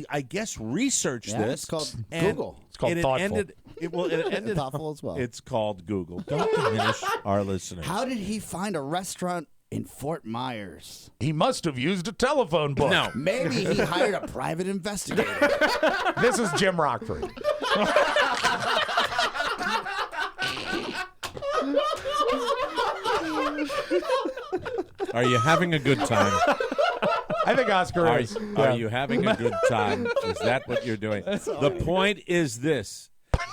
I guess researched Yeah, this. it's called and Google. It's called it thoughtful. It ended Thoughtful as well. It's called Google. Don't diminish our listeners. How did he find a restaurant in Fort Myers? He must have used a telephone book. No. Maybe he hired a private investigator. This is Jim Rockford. Are you having a good time? I think Oscar Are, is. are you having a good time? Is that what you're doing? The point is this.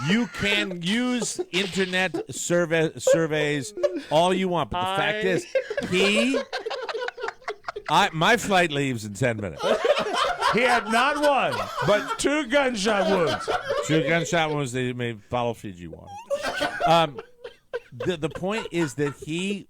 You can use internet surveys all you want, but the fact is, my flight leaves in 10 minutes. He had not one, but 2 gunshot wounds. 2 gunshot wounds. They may bottle feed you water. The point is that he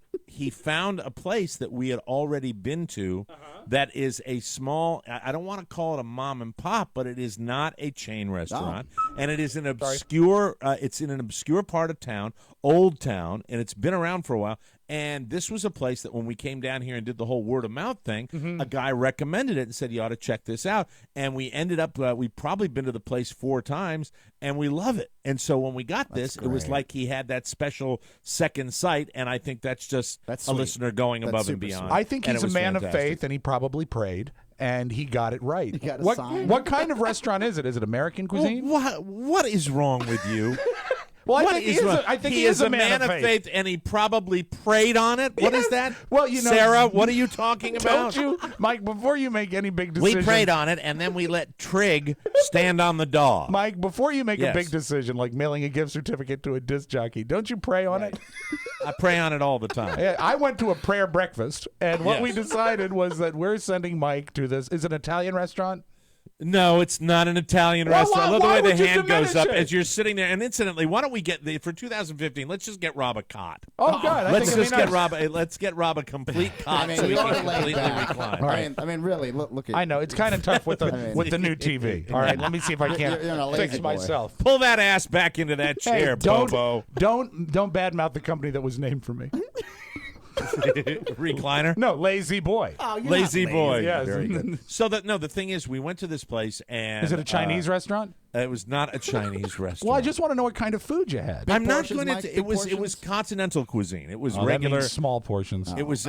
found a place that we had already been to that is a small, I don't want to call it a mom and pop, but it is not a chain restaurant. And it is an obscure, it's in an obscure part of town, Old Town, and it's been around for a while. And this was a place that when we came down here and did the whole word of mouth thing, a guy recommended it and said, you ought to check this out. And we ended up, we've probably been to the place 4 times, and we love it. And so when we got this, it was like he had that special second sight, and I think that's just a sweet. listener going That's above and super beyond. sweet. I think And he's it a was man of fantastic. faith, and he probably prayed, and he got it right. He got a what, sign. what kind of restaurant is it? Is it American cuisine? What is wrong with you? Well, I What think, is he is, wrong? I think he he is a man of faith, and he probably prayed on it. What is that? Well, you know, Sarah, what are you talking about? Don't you, Mike? Before you make any big We decision, prayed on it, and then we let Trig stand on the dog. Mike, before you make Yes. a big decision like mailing a gift certificate to a disc jockey, don't you pray on it? I pray on it all the time. Yeah, I went to a prayer breakfast, and what we Yes. decided was that we're sending Mike to this. Is it an Italian restaurant? No, it's not an Italian Well, restaurant. I love the why way the would you hand goes diminish up it? as you're sitting there. And incidentally, why don't we get for 2015? Let's just get Rob a cot. Oh, God. I Let's think it'd just be get nice. Rob. Let's get Rob a complete cot I mean, so he you can are laid completely back. recline. I mean, really, look at I know. It's kind of tough with the mean- with the new TV. All right, let me see if I can't You're not a lazy fix boy. myself. Pull that ass back into that Hey, chair, don't Bobo. don't badmouth the company that was named for me. Recliner. No, Lazy Boy. Lazy boy. Yes. Very good. So the thing is, we went to this place and Is it a Chinese restaurant? It was not a Chinese restaurant. Well, I just want to know what kind of food you had. I'm not portions, going Mike? to. Big It was portions? continental cuisine. It was Oh, that regular. means small portions. It was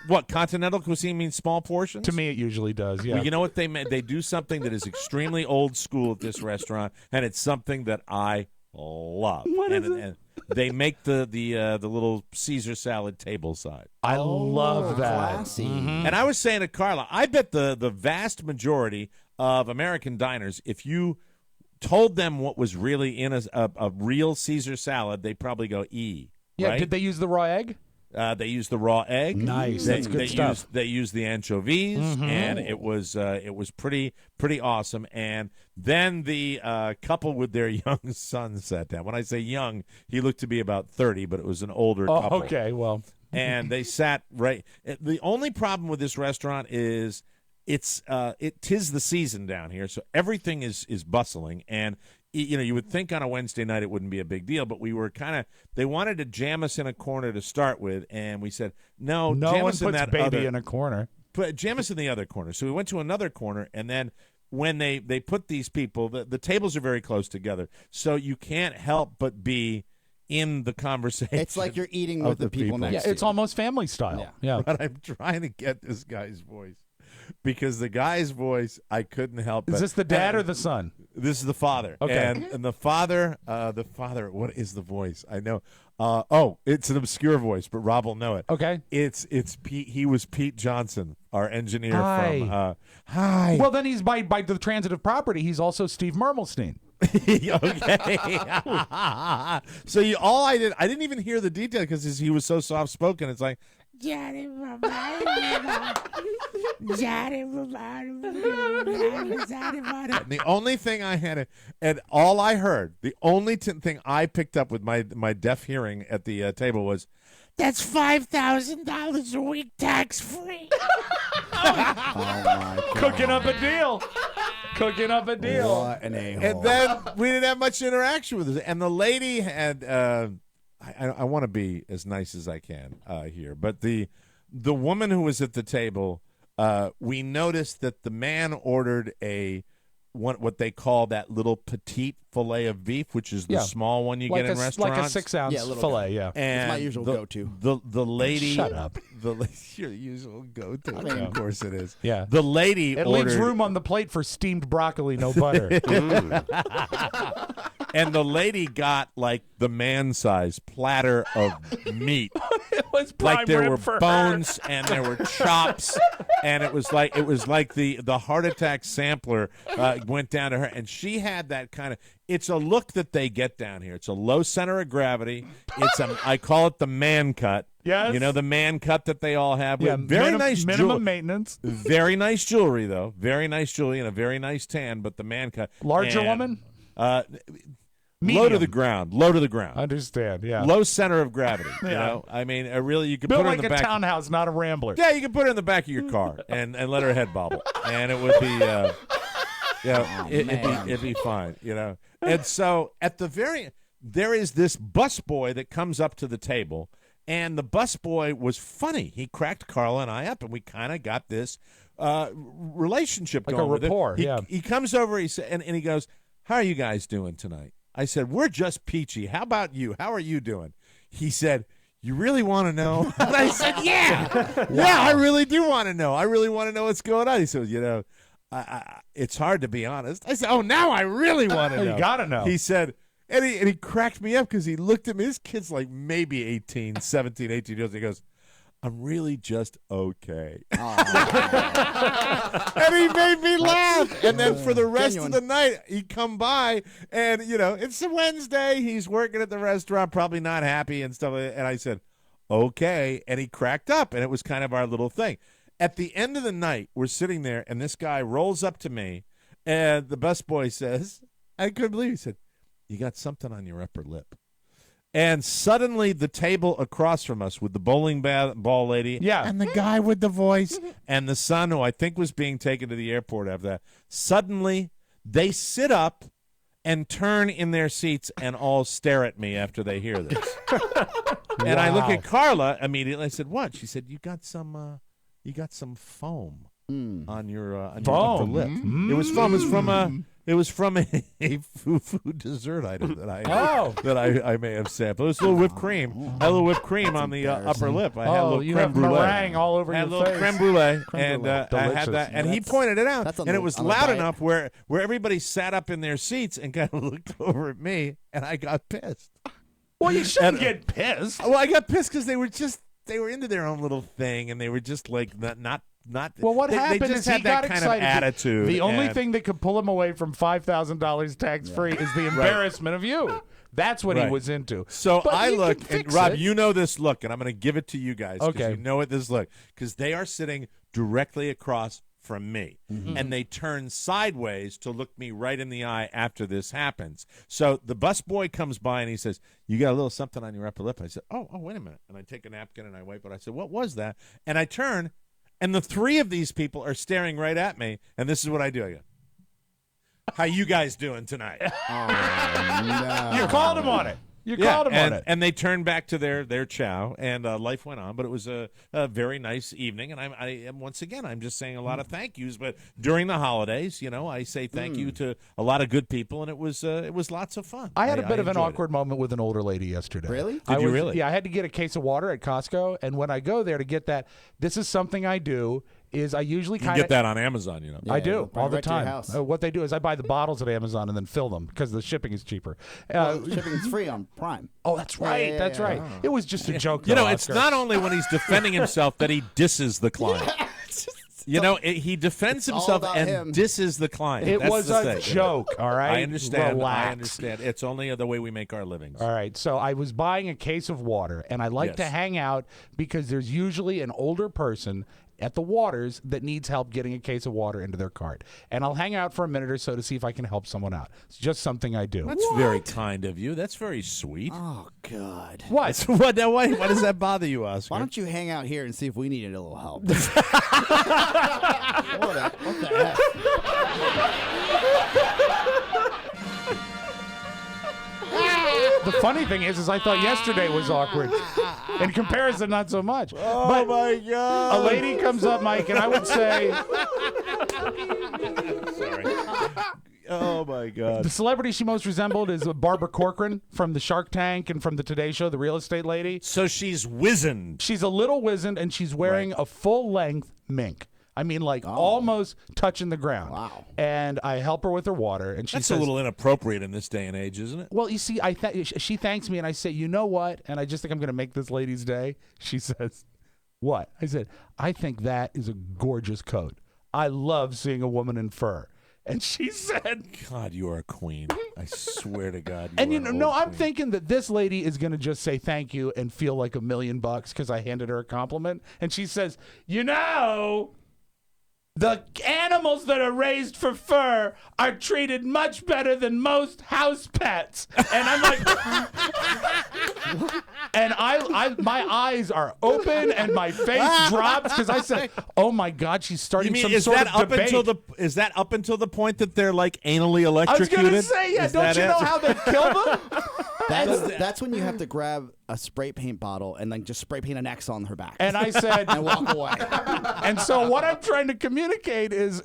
what continental cuisine means small portions. To me, it usually does. Yeah. Well, you know what they meant? They do something that is extremely old school at this restaurant, and it's something that I love. What and, is it? and they make the little Caesar salad table side. I love that. classy. And I was saying to Carla, I bet the vast majority of American diners, if you told them what was really in a real Caesar salad, they probably go E. Yeah. right? Did they use the raw egg? They used the raw egg. Nice. That's good stuff. They used the anchovies, and it was pretty awesome. And then the couple with their young son sat down. When I say young, he looked to be about 30, but it was an older Oh, couple. okay. Well, And they sat right. The only problem with this restaurant is tis the season down here, so everything is bustling. And you would think on a Wednesday night it wouldn't be a big deal, but we were they wanted to jam us in a corner to start with, and we said no no jam one us in puts that baby other. in a corner. jam us in the other corner. So we went to another corner, and then when they put these people, the tables are very close together, so you can't help but be in the conversation. It's like you're eating with the people next to you. It's almost family style. Yeah. But I'm trying to get this guy's voice because the guy's voice, I couldn't help. Is this the dad or the son? This is the father. Okay. And the father, what is the voice? I know. It's an obscure voice, but Rob will know it. Okay. It's Pete. He was Pete Johnson, our engineer Hi. Hi. Well, then he's by the transitive property. He's also Steve Mermelstein. Okay. So I didn't even hear the detail because he was so soft spoken. It's like the only thing I had, and all I heard, the only thing I picked up with my deaf hearing at the table was, That's $5,000 a week tax free. Cooking up a deal. Cooking up a deal. What an a-hole. And then we didn't have much interaction with it. And the lady had, I want to be as nice as I can here, but the woman who was at the table, we noticed that the man ordered what they call that little petite fillet of beef, which is the small one you get in restaurants. Like a 6-ounce fillet, And it's my usual go-to. The lady, shut up. Your usual go-to. Of course it is. Yeah. The lady It ordered, leaves room on the plate for steamed broccoli, no butter. and the lady got like the man-sized platter of meat. It was like there were for bones and there were chops, and it was like the heart attack sampler went down to her, and she had that kind of. It's a look that they get down here. It's a low center of gravity. I call it the man cut. Yes. You know, the man cut that they all have. Yeah, Very nice minimum maintenance. Very nice jewelry, though. Very nice jewelry and a very nice tan, but the man cut. Larger woman? Low to the ground. Low to the ground. Understand, yeah. Low center of gravity. You know? I mean, you could Built put her like in the a back. townhouse, not a Rambler. Yeah, you can put her in the back of your car and let her head bobble. And it would be, it'd be fine, you know. And so there is this busboy that comes up to the table, and the busboy was funny. He cracked Carla and I up, and we kind of got this relationship like going. A rapport, with it. He comes over, and he goes, "How are you guys doing tonight?" I said, "We're just peachy. How about you? How are you doing?" He said, "You really want to know?" And I said, "Yeah, yeah, I really do want to know. I really want to know what's going on." He said, "You know, it's hard to be honest." I said, "Oh, now I really want to know." You gotta know. He said, and he cracked me up because he looked at me. This kid's like maybe 18, 17, 18 years old. He goes, "I'm really just okay." And he made me laugh. And then for the rest of the night, he'd come by, and, you know, it's a Wednesday. He's working at the restaurant, probably not happy and stuff. And I said, "Okay." And he cracked up, and it was kind of our little thing. At the end of the night, we're sitting there, and this guy rolls up to me, and the busboy says, I couldn't believe it. He said, "You got something on your upper lip." And suddenly the table across from us with the bowling ball lady and the guy with the voice and the son who I think was being taken to the airport after that, suddenly they sit up and turn in their seats and all stare at me after they hear this. And I look at Carla immediately. I said, "What?" She said, you got some foam on your upper lip." It was foam. It was from a food dessert item that I may have sampled. It was a little whipped cream. I had a little whipped cream on the upper lip. I had a little creme brulee. Meringue all over your face. A little creme brulee, and I had that. And he pointed it out, and it was loud enough where everybody sat up in their seats and kind of looked over at me, and I got pissed. Well, you shouldn't get pissed. Well, I got pissed because they were into their own little thing, and they were just like not. Well, what happened they just is had he that got kind excited. of attitude. The only thing that could pull him away from $5,000 tax-free is the embarrassment of you. That's what he was into. So But I he look, can fix and Rob, it. you know this look, and I'm going to give it to you guys. Okay. You know what this look, because they are sitting directly across from me, and they turn sideways to look me right in the eye after this happens. So the busboy comes by and he says, "You got a little something on your upper lip." I said, "Oh, wait a minute," and I take a napkin and I wipe it. I said, "What was that?" And I turn. And the three of these people are staring right at me, and this is what I do. I go, "How you guys doing tonight?" You called him on it. You called him on it. And they turned back to their chow, and life went on. But it was a very nice evening. And I am once again, I'm just saying a lot of thank yous. But during the holidays, I say thank you to a lot of good people, and it was lots of fun. I had a bit of an enjoyed awkward moment with an older lady yesterday. Really? Did you really? Yeah, I had to get a case of water at Costco, and when I go there to get that, this is something I do. Is I usually You kind of get that on Amazon, I do all the right to your time. house. What they do is I buy the bottles at Amazon and then fill them because the shipping is cheaper. Shipping is free on Prime. Oh, that's right. That's right. It was just a joke. You though, know, it's Oscar. not only when he's defending himself that he disses the client. He defends himself and disses the client. It That's was the a thing. joke, all right? I understand. Relax. I understand. It's only the way we make our livings. All right, so I was buying a case of water, and I like to hang out because there's usually an older person at the Waters that needs help getting a case of water into their cart. And I'll hang out for a minute or so to see if I can help someone out. It's just something I do. That's very kind of you. That's very sweet. Oh, God. What? What does that bother you, Oscar? Why don't you hang out here and see if we needed a little help? What the heck? The funny thing is I thought yesterday was awkward. In comparison, not so much. Oh, but my God. A lady comes up, Mike, and I would say... Sorry. Oh, my God. The celebrity she most resembled is Barbara Corcoran from the Shark Tank and from the Today Show, the real estate lady. So she's wizened. She's a little wizened, and she's wearing a full-length mink. I mean, almost touching the ground. Wow. And I help her with her water, and she That's says, a little inappropriate in this day and age, isn't it? well, you see, she thanks me, and I say, you know what? And I just think I'm going to make this lady's day. She says, what? I said, I think that is a gorgeous coat. I love seeing a woman in fur. And she said, God, you are a queen. I swear to God. I'm thinking that this lady is going to just say thank you and feel like $1 million because I handed her a compliment. And she says, the animals that are raised for fur are treated much better than most house pets. And I'm like, and my eyes are open and my face drops because I said, "Oh my God, she's starting some sort of debate." Is that up until the point that they're like anally electrocuted? I was going to say, yeah. Don't you know how they kill them? That's when you have to grab a spray paint bottle and then just spray paint an X on her back. And I said, and walk away. And so what I'm trying to communicate is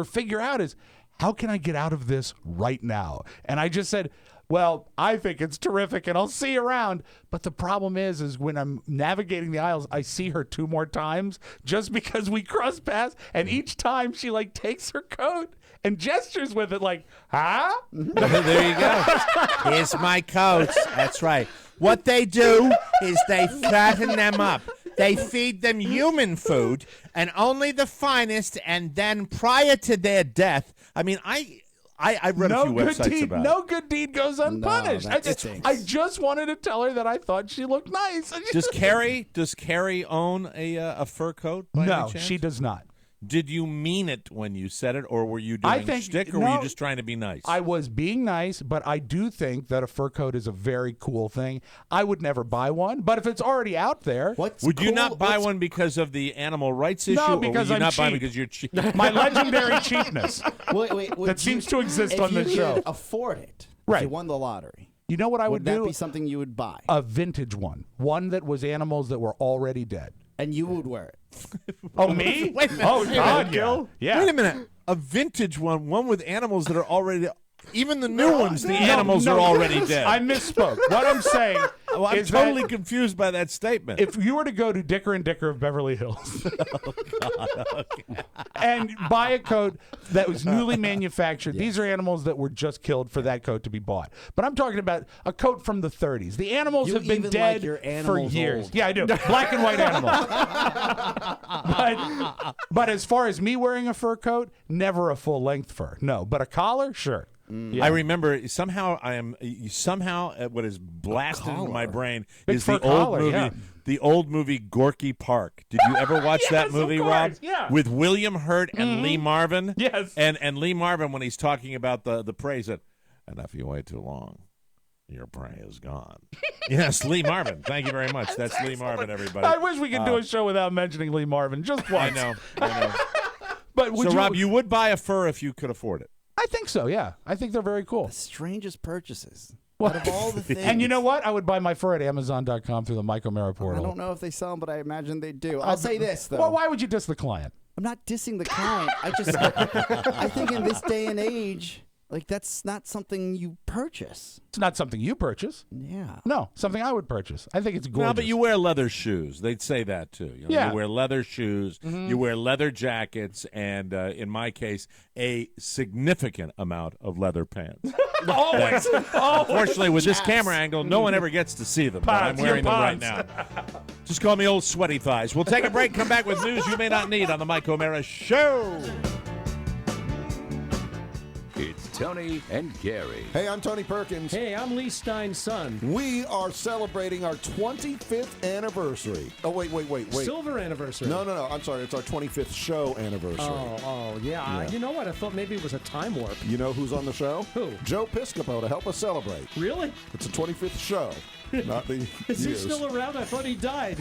figure out is how can I get out of this right now? And I just said, well, I think it's terrific and I'll see you around. But the problem is when I'm navigating the aisles, I see her 2 more times just because we cross paths. And each time she takes her coat and gestures with it like, huh? There you go. Here's my coats. That's right. What they do is they fatten them up. They feed them human food and only the finest. And then prior to their death, I mean, I read a few websites about it. No good deed goes unpunished. No, I just wanted to tell her that I thought she looked nice. Does Carrie own a fur coat? By No, any chance? she does not. Did you mean it when you said it, or were you doing shtick, or were you just trying to be nice? I was being nice, but I do think that a fur coat is a very cool thing. I would never buy one, but if it's already out there, would you not buy one because of the animal rights issue? No, because or would you I'm not buy cheap. because you're cheap? My legendary cheapness Wait, that seems to exist on this If you show. could afford it, Right. if you won the lottery, You know what I would do? Would that be something you would buy? A vintage one that was animals that were already dead. And you would wear it. Oh, me? Wait a minute. Oh, God, yeah. Wait a minute. A vintage one with animals that are already. Even the new ones, the animals are already dead. I misspoke. What I'm saying I'm is totally confused by that statement. If you were to go to Dicker and Dicker of Beverly Hills and buy a coat that was newly manufactured, these are animals that were just killed for that coat to be bought. But I'm talking about a coat from the 30s. The animals have been dead your for animals years. old. Yeah, I do. Black and white animals. but as far as me wearing a fur coat, never a full length fur. No, but a collar, sure. I remember somehow what is blasted into my brain is the old movie. The old movie Gorky Park. Did you ever watch that movie, Rob? Yeah. With William Hurt and Lee Marvin? Yes. And Lee Marvin, when he's talking about the prey, said, and if you wait too long, your prey is gone. Yes, Lee Marvin. Thank you very much. That's Lee Marvin, everybody. I wish we could do a show without mentioning Lee Marvin. Just once. I know. But So, Rob, you would buy a fur if you could afford it? I think so, yeah. I think they're very cool. The strangest purchases. Out of all the things. And you know what? I would buy my fur at Amazon.com through the Mike O'Mara portal. I don't know if they sell them, but I imagine they do. I'll say this, though. Well, why would you diss the client? I'm not dissing the client. I think in this day and age, like, that's not something you purchase. It's not something you purchase. Yeah. No, something I would purchase. I think it's gorgeous. No, but you wear leather shoes. They'd say that, too. You know, Yeah. You wear leather shoes. You wear leather jackets. And in my case, a significant amount of leather pants. Always. Unfortunately, with this camera angle, no one ever gets to see them. But I'm Pants, wearing your them right pants. now. Just call me old sweaty thighs. We'll take a break, come back with news you may not need on the Mike O'Mara Show. It's Tony and Gary. Hey, I'm Tony Perkins. Hey, I'm Lee Stein's son. We are celebrating our 25th anniversary. Oh, wait. Silver anniversary. No. I'm sorry. It's our 25th show anniversary. Oh, yeah. You know what? I thought maybe it was a time warp. You know who's on the show? Who? Joe Piscopo to help us celebrate. Really? It's a 25th show, not the Is he years. still around? I thought he died.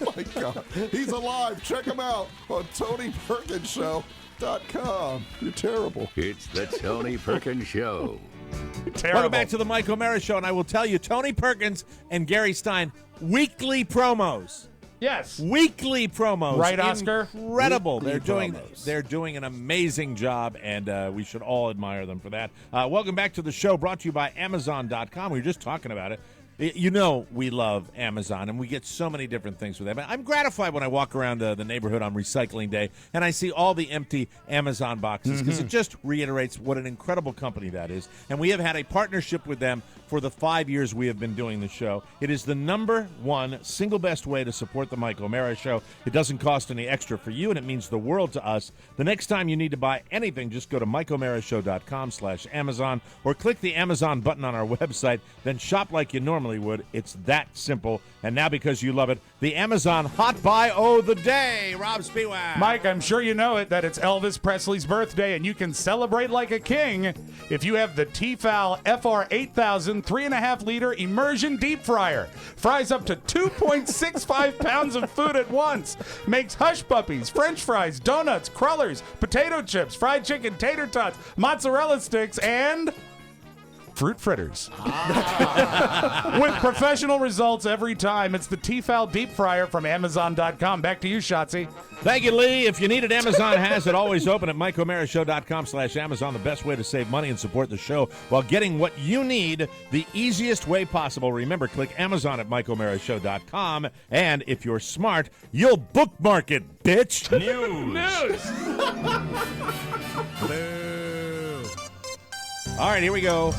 Oh, my God. He's alive. Check him out on TonyPerkinsShow.com. You're terrible. It's the Tony Perkins Show. Welcome back to the Mike O'Mara Show, and I will tell you, Tony Perkins and Gary Stein, weekly promos. Yes. Weekly promos. Right, Oscar? Incredible. Weekly They're doing an amazing job, and we should all admire them for that. Welcome back to the show, brought to you by Amazon.com. We were just talking about it. You know we love Amazon, and we get so many different things with them. I'm gratified when I walk around the neighborhood on recycling day, and I see all the empty Amazon boxes, because it just reiterates what an incredible company that is. And we have had a partnership with them for the 5 years we have been doing the show. It is the #1 single best way to support the Mike O'Mara Show. It doesn't cost any extra for you, and it means the world to us. The next time you need to buy anything, just go to MikeO'MaraShow.com/Amazon or click the Amazon button on our website, then shop like you normally would. It's that simple. And now, because you love it, the Amazon Hot Buy of the Day. Rob Spiewak. Mike, I'm sure you know it, that it's Elvis Presley's birthday, and you can celebrate like a king if you have the Tefal FR8000 3.5-liter immersion deep fryer. Fries up to 2.65 pounds of food at once. Makes hush puppies, French fries, donuts, crullers, potato chips, fried chicken, tater tots, mozzarella sticks, and fruit fritters. With professional results every time. It's the Tefal deep fryer from Amazon.com. Back to you, Shotzi. Thank you, Lee. If you need it, Amazon has it. Always open at MikeO'MaraShow.com/Amazon. The best way to save money and support the show while getting what you need the easiest way possible. Remember, click Amazon at MikeO'MaraShow.com. And if you're smart, you'll bookmark it, bitch. News. All right, here we go.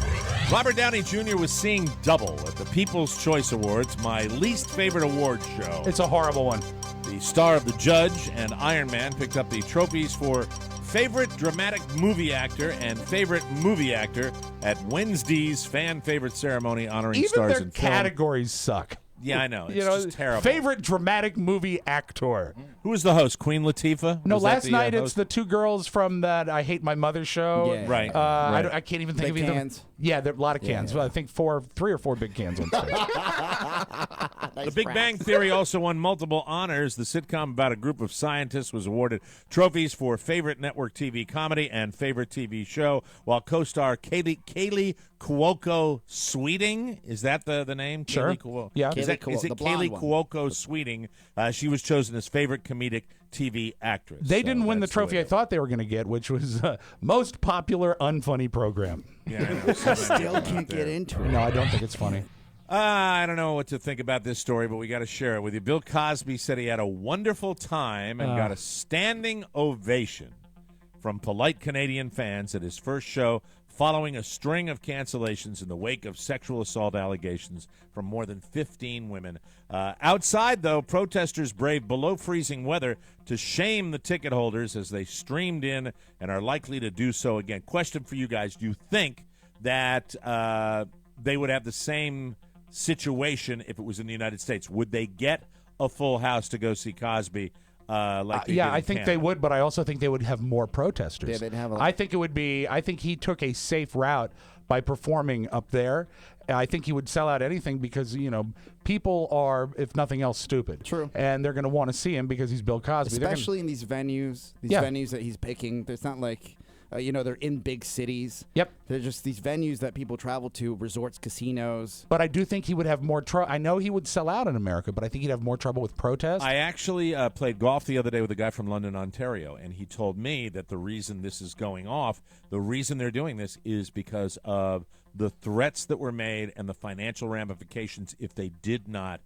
Robert Downey Jr. was seeing double at the People's Choice Awards, my least favorite award show. It's a horrible one. The star of The Judge and Iron Man picked up the trophies for Favorite Dramatic Movie Actor and Favorite Movie Actor at Wednesday's fan favorite ceremony honoring Even stars their in film. categories suck. Yeah, I know. It's just terrible. Favorite dramatic movie actor. Who was the host? Queen Latifah? No, Was that last the, night it's host? the two girls from that I Hate My Mother show. Yeah. Right. I can't even think Big of either. cans. Yeah, there are a lot of cans. Yeah. Well, I think 3 or 4 big cans on stage. The Big Bang Theory also won multiple honors. The sitcom about a group of scientists was awarded trophies for Favorite Network TV Comedy and Favorite TV Show, while co-star Kaylee Cuoco Sweeting, is that the name? Sure. Yeah. Is it the blonde Kaylee one. Cuoco Sweeting? She was chosen as Favorite Comedic TV Actress. They So didn't win the that's trophy way I thought they were going to get, which was Most Popular Unfunny Program. Yeah, Still can't get into it. No, I don't think it's funny. I don't know what to think about this story, but we got to share it with you. Bill Cosby said he had a wonderful time and got a standing ovation from polite Canadian fans at his first show following a string of cancellations in the wake of sexual assault allegations from more than 15 women. Outside, though, protesters braved below-freezing weather to shame the ticket holders as they streamed in and are likely to do so again. Question for you guys. Do you think that they would have the same situation if it was in the United States? Would they get a full house to go see Cosby? Like they did in I think Canada? they would, but I also think they would have more protesters. Yeah, they'd have a- I think it would be. I think he took a safe route by performing up there. I think he would sell out anything because people are, if nothing else, stupid. True. And they're going to want to see him because he's Bill Cosby. Especially in these venues, that he's picking. There's not like They're in big cities. Yep. They're just these venues that people travel to, resorts, casinos. But I do think he would have more trouble. I know he would sell out in America, but I think he'd have more trouble with protests. I actually played golf the other day with a guy from London, Ontario, and he told me that the reason this is going off, the reason they're doing this is because of the threats that were made and the financial ramifications if they did not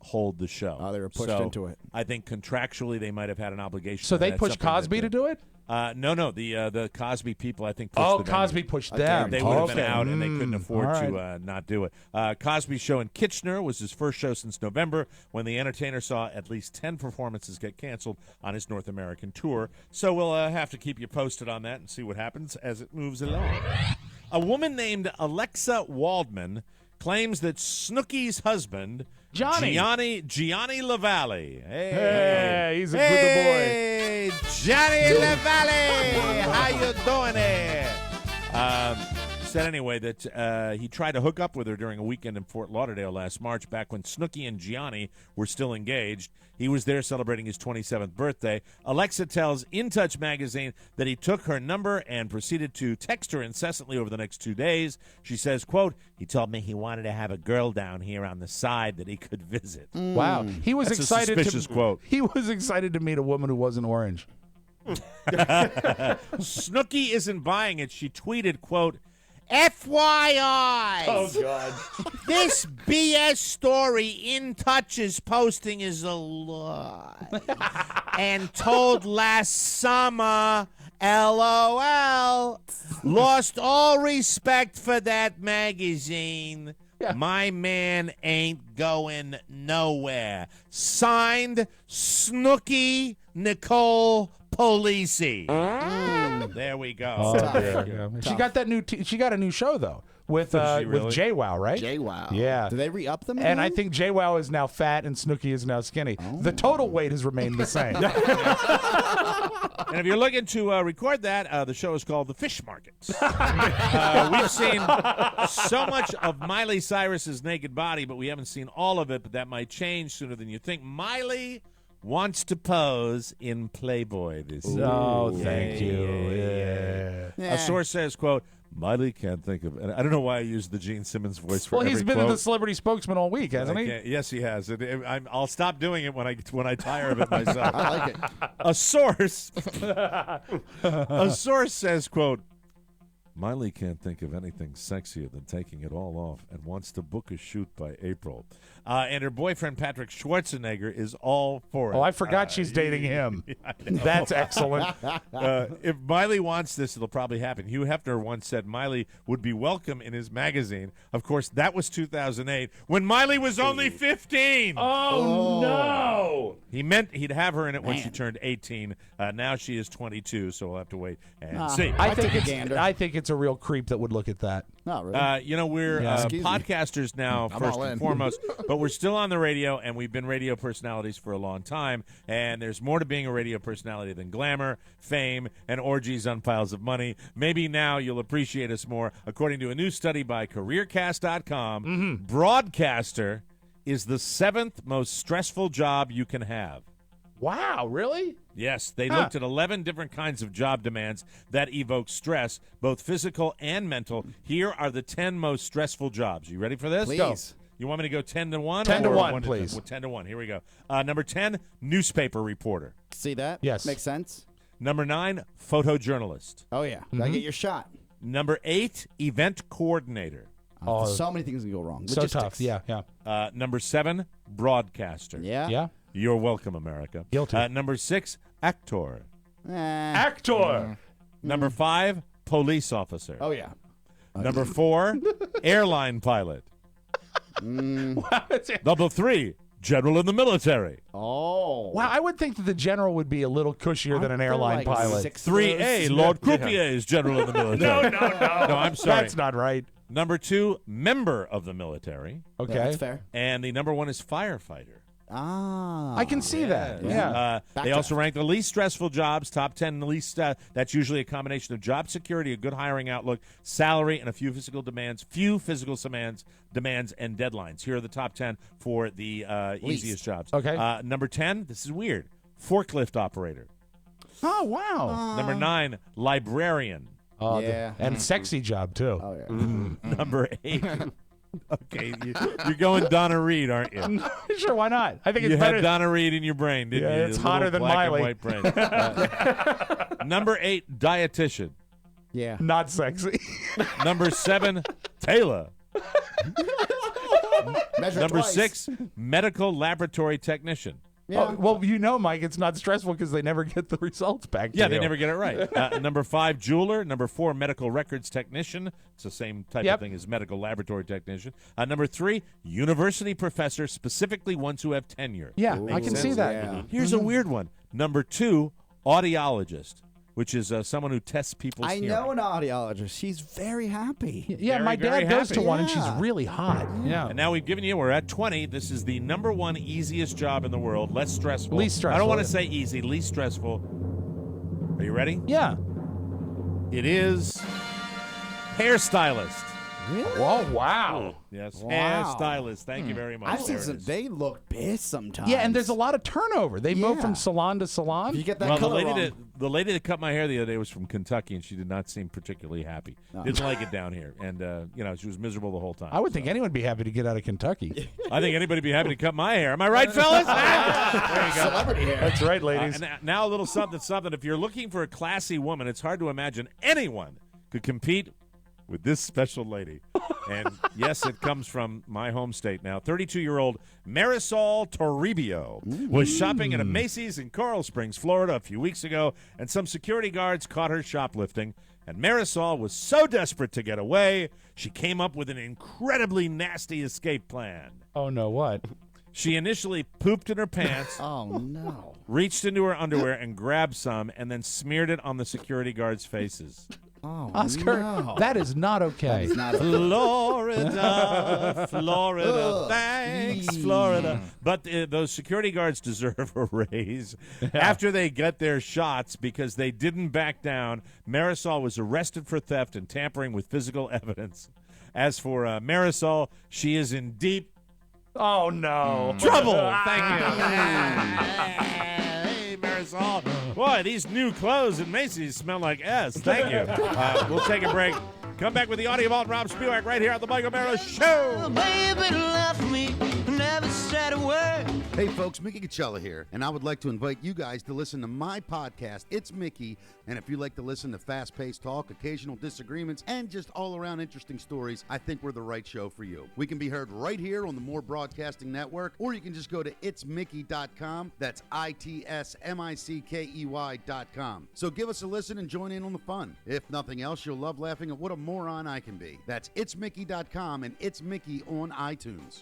hold the show. Oh, they were pushed into it. I think contractually they might have had an obligation. So they That's pushed something Cosby to do it? No. The Cosby people, I think, pushed the venue. Cosby pushed them. They would have been Okay. out, and they couldn't afford All right. to not do it. Cosby's show in Kitchener was his first show since November, when the entertainer saw at least 10 performances get canceled on his North American tour. So we'll have to keep you posted on that and see what happens as it moves along. A woman named Alexa Waldman claims that Snooki's husband, Gianni LaValle. Hey, he's a Hey, Johnny LaValle, how you doing there? Said anyway that he tried to hook up with her during a weekend in Fort Lauderdale last March, back when Snooki and Gianni were still engaged. He was there celebrating his 27th birthday. Alexa tells In Touch magazine that he took her number and proceeded to text her incessantly over the next 2 days. She says, quote, he told me he wanted to have a girl down here on the side that he could visit. Wow. He was That's excited a suspicious quote. He was excited to meet a woman who wasn't orange. Snooki isn't buying it. She tweeted, quote, FYI. Oh, God. This BS story In Touch is posting is a lie. And told last summer, LOL. Lost all respect for that magazine. My man ain't going nowhere. Signed, Snooki Nicole Polisi. There we go. Oh, dear. She got that new. She got a new show though with Did she really? with JWoww, right? JWoww. Yeah. Do they re-up them? And I again? think JWoww is now fat and Snooki is now skinny. The total weight has remained the same. And if you're looking to record that, the show is called The Fish Market. We've seen so much of Miley Cyrus's naked body, but we haven't seen all of it, but that might change sooner than you think. Miley wants to pose in Playboy this year. Oh, thank you. Yeah. A source says, quote, Miley can't think of, and I don't know why I use the Gene Simmons voice for Well, every he's been quote. the celebrity spokesman all week, hasn't he? Yes, he has. I'll stop doing it when I tire of it myself. I like it. A source says, quote, Miley can't think of anything sexier than taking it all off and wants to book a shoot by April. And her boyfriend, Patrick Schwarzenegger, is all for it. Oh, I forgot she's dating him. That's excellent. If Miley wants this, it'll probably happen. Hugh Hefner once said Miley would be welcome in his magazine. Of course, that was 2008, when Miley was only 15. Oh, no. He meant he'd have her in it when she turned 18. Now she is 22, so we'll have to wait and see. I think it's a real creep that would look at that. Not really. We're Excuse me. podcasters now, I'm first all and in. foremost, but we're still on the radio, and we've been radio personalities for a long time, and there's more to being a radio personality than glamour, fame, and orgies on piles of money. Maybe now you'll appreciate us more. According to a new study by CareerCast.com, broadcaster is the 7th most stressful job you can have. Wow, really? Yes, they looked at 11 different kinds of job demands that evoke stress, both physical and mental. Here are the 10 most stressful jobs. You ready for this? Please. Go. You want me to go 10 to 1? 10 to or 1, 10? please. Well, 10 to 1. Here we go. Number 10, newspaper reporter. See that? Yes. Makes sense. Number 9, photojournalist. Oh, yeah. Gotta get your shot. Number 8, event coordinator. Oh, So many things can go wrong. so Logistics. tough. Yeah. Number 7, broadcaster. Yeah? Yeah. You're welcome, America. Guilty. Number 6, actor. Actor. Number 5, police officer. Oh, yeah. Number 4, airline pilot. Number 3, general in the military. Oh. Wow, I would think that the general would be a little cushier than an Aren't there airline like pilot. 6 3A, of those? Lord Croupier is general in the military. No, No, I'm sorry. That's not right. Number 2, member of the military. Okay. Yeah, that's fair. And the number 1 is firefighter. Ah. I can see that. Yeah. They also rank the least stressful jobs, top 10 the least. That's usually a combination of job security, a good hiring outlook, salary, and a few physical demands, demands and deadlines. Here are the top 10 for the easiest jobs. Okay. Number 10, this is weird, forklift operator. Oh, wow. Number 9, librarian. Oh, Yeah. and sexy job, too. Oh, yeah. Number 8. Okay, you're going Donna Reed, aren't you? Sure, why not? I think it's You better. had Donna Reed in your brain, didn't you? Yeah, it's Your little hotter than black Miley. and white brain. Number 8, dietitian. Yeah. Not sexy. Number 7, Taylor. Measure Number twice. 6, medical laboratory technician. Yeah. Oh, well, you know, Mike, it's not stressful because they never get the results back to Yeah, you. they never get it right. Number 5, jeweler. Number 4, medical records technician. It's the same type of thing as medical laboratory technician. Number 3, university professor, specifically ones who have tenure. Yeah, Ooh. I can see that. Yeah. Here's a weird one. Number 2, audiologist, which is someone who tests people's I hearing. know an audiologist. She's very happy. Yeah, Very, my very dad goes to happy. one, and she's Yeah. really hot. Yeah. And now we've given you, we're at 20. This is the number 1 easiest job in the world. Less stressful. Least stressful. I don't want to say easy, least stressful. Are you ready? Yeah. It is hairstylist. Really? Oh, wow. Yes, Wow. hairstylist. Thank you very much. I've seen There it some. is. They look pissed sometimes. Yeah, and there's a lot of turnover. They move Yeah. from salon to salon. If you get that Well, the color lady, wrong. the lady that cut my hair the other day was from Kentucky, and she did not seem particularly happy. No. Didn't like it down here, and she was miserable the whole time. I would think anyone would be happy to get out of Kentucky. I think anybody'd be happy to cut my hair. Am I right, fellas? There you go. Celebrity hair. That's right, ladies. And now a little something. If you're looking for a classy woman, it's hard to imagine anyone could compete with this special lady. And yes, it comes from my home state now. 32-year-old Marisol Toribio was shopping at a Macy's in Coral Springs, Florida a few weeks ago, and some security guards caught her shoplifting. And Marisol was so desperate to get away, she came up with an incredibly nasty escape plan. Oh, no, what? She initially pooped in her pants, Oh no. reached into her underwear and grabbed some, and then smeared it on the security guards' faces. Oh Oscar, no. that is not okay. It's not a- Florida, Florida, Ugh. thanks, Florida. But those security guards deserve a raise. After they get their shots because they didn't back down, Marisol was arrested for theft and tampering with physical evidence. As for Marisol, she is in deep Oh, no. trouble. Thank you. Hey, Marisol. Boy, these new clothes at Macy's smell like S. Thank you. We'll take a break. Come back with the audio vault and Rob Spiewak right here on the Mike O'Mara Show. Baby left me, never said a word. Hey folks, Mickey Coachella here, and I would like to invite you guys to listen to my podcast, It's Mickey, and if you like to listen to fast-paced talk, occasional disagreements, and just all-around interesting stories, I think we're the right show for you. We can be heard right here on the More Broadcasting Network, or you can just go to itsmickey.com. That's ITSMICKEY.com. So give us a listen and join in on the fun. If nothing else, you'll love laughing at what a moron I can be. That's itsmickey.com and It's Mickey on iTunes.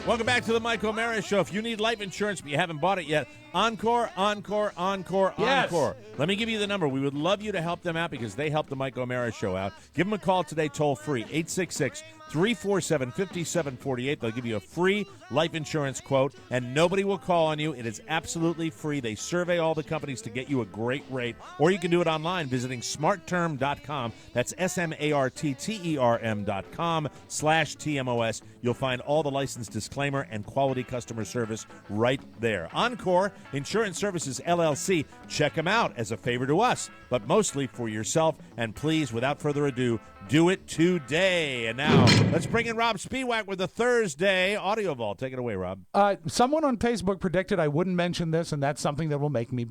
Welcome back to the Mike O'Mara Show. If you need life insurance but you haven't bought it yet, Encore, Encore, Encore, Yes. Encore. Let me give you the number. We would love you to help them out because they help the Mike O'Mara Show out. Give them a call today, toll free, 866-347-5748. They'll give you a free life insurance quote, and nobody will call on you. It is absolutely free. They survey all the companies to get you a great rate, or you can do it online visiting smartterm.com. That's SMARTTERM.com/TMOS. You'll find all the license disclaimer and quality customer service right there. Encore Insurance Services, LLC. Check them out as a favor to us, but mostly for yourself. And please, without further ado, do it today. And now, let's bring in Rob Spiewak with the Thursday Audio Vault. Take it away, Rob. Someone on Facebook predicted I wouldn't mention this, and that's something that will make me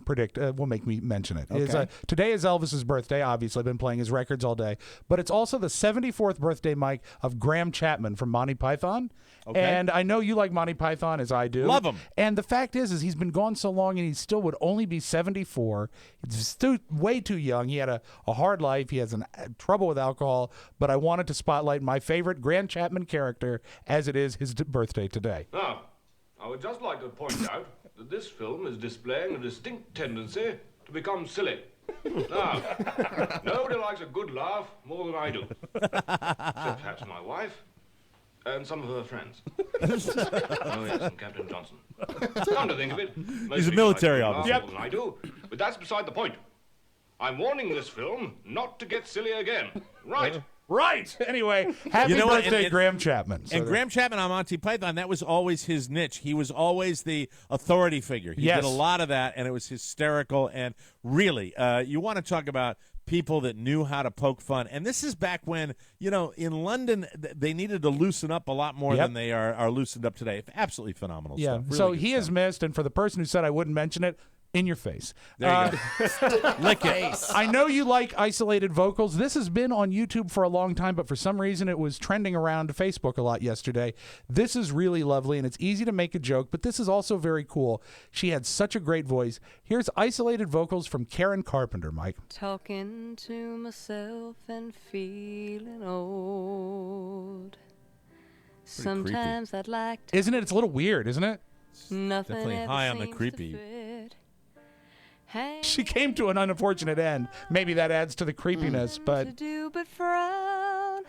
mention it. Okay. Today is Elvis's birthday. Obviously, I've been playing his records all day, but it's also the 74th birthday, Mike, of Graham Chapman from Monty Python. Okay. And I know you like Monty Python as I do. Love him. And the fact is he's been gone so long, and he still would only be 74. He's still way too young. He had a hard life. He has trouble with alcohol. But I wanted to spotlight my favorite Graham Chapman character, as it is his birthday today. Now, I would just like to point out that this film is displaying a distinct tendency to become silly. Now, nobody likes a good laugh more than I do. Except perhaps my wife and some of her friends. Oh, yes, and Captain Johnson. Come to think of it, most He's a people military like to laugh officer. more than I do, but that's beside the point. I'm warning this film not to get silly again. Right. Right. Anyway, happy You know what? birthday, And- Graham Chapman. So And there- Graham Chapman on Monty Python, that was always his niche. He was always the authority figure. He Yes. did a lot of that, and it was hysterical. And really, you want to talk about people that knew how to poke fun. And this is back when, in London, they needed to loosen up a lot more Yep. than they are loosened up today. Absolutely phenomenal Yeah. stuff. Really So good he stuff. is missed, and for the person who said I wouldn't mention it, in your face. There you go. Lick it. I know you like isolated vocals. This has been on YouTube for a long time, but for some reason it was trending around Facebook a lot yesterday. This is really lovely, and it's easy to make a joke, but this is also very cool. She had such a great voice. Here's isolated vocals from Karen Carpenter, Mike. Talking to myself and feeling old. Sometimes I'd like to. Isn't it? It's a little weird, isn't it? Nothing Definitely ever high on the seems to creepy. fit. She came to an unfortunate end. Maybe that adds to the creepiness, To but do but frown.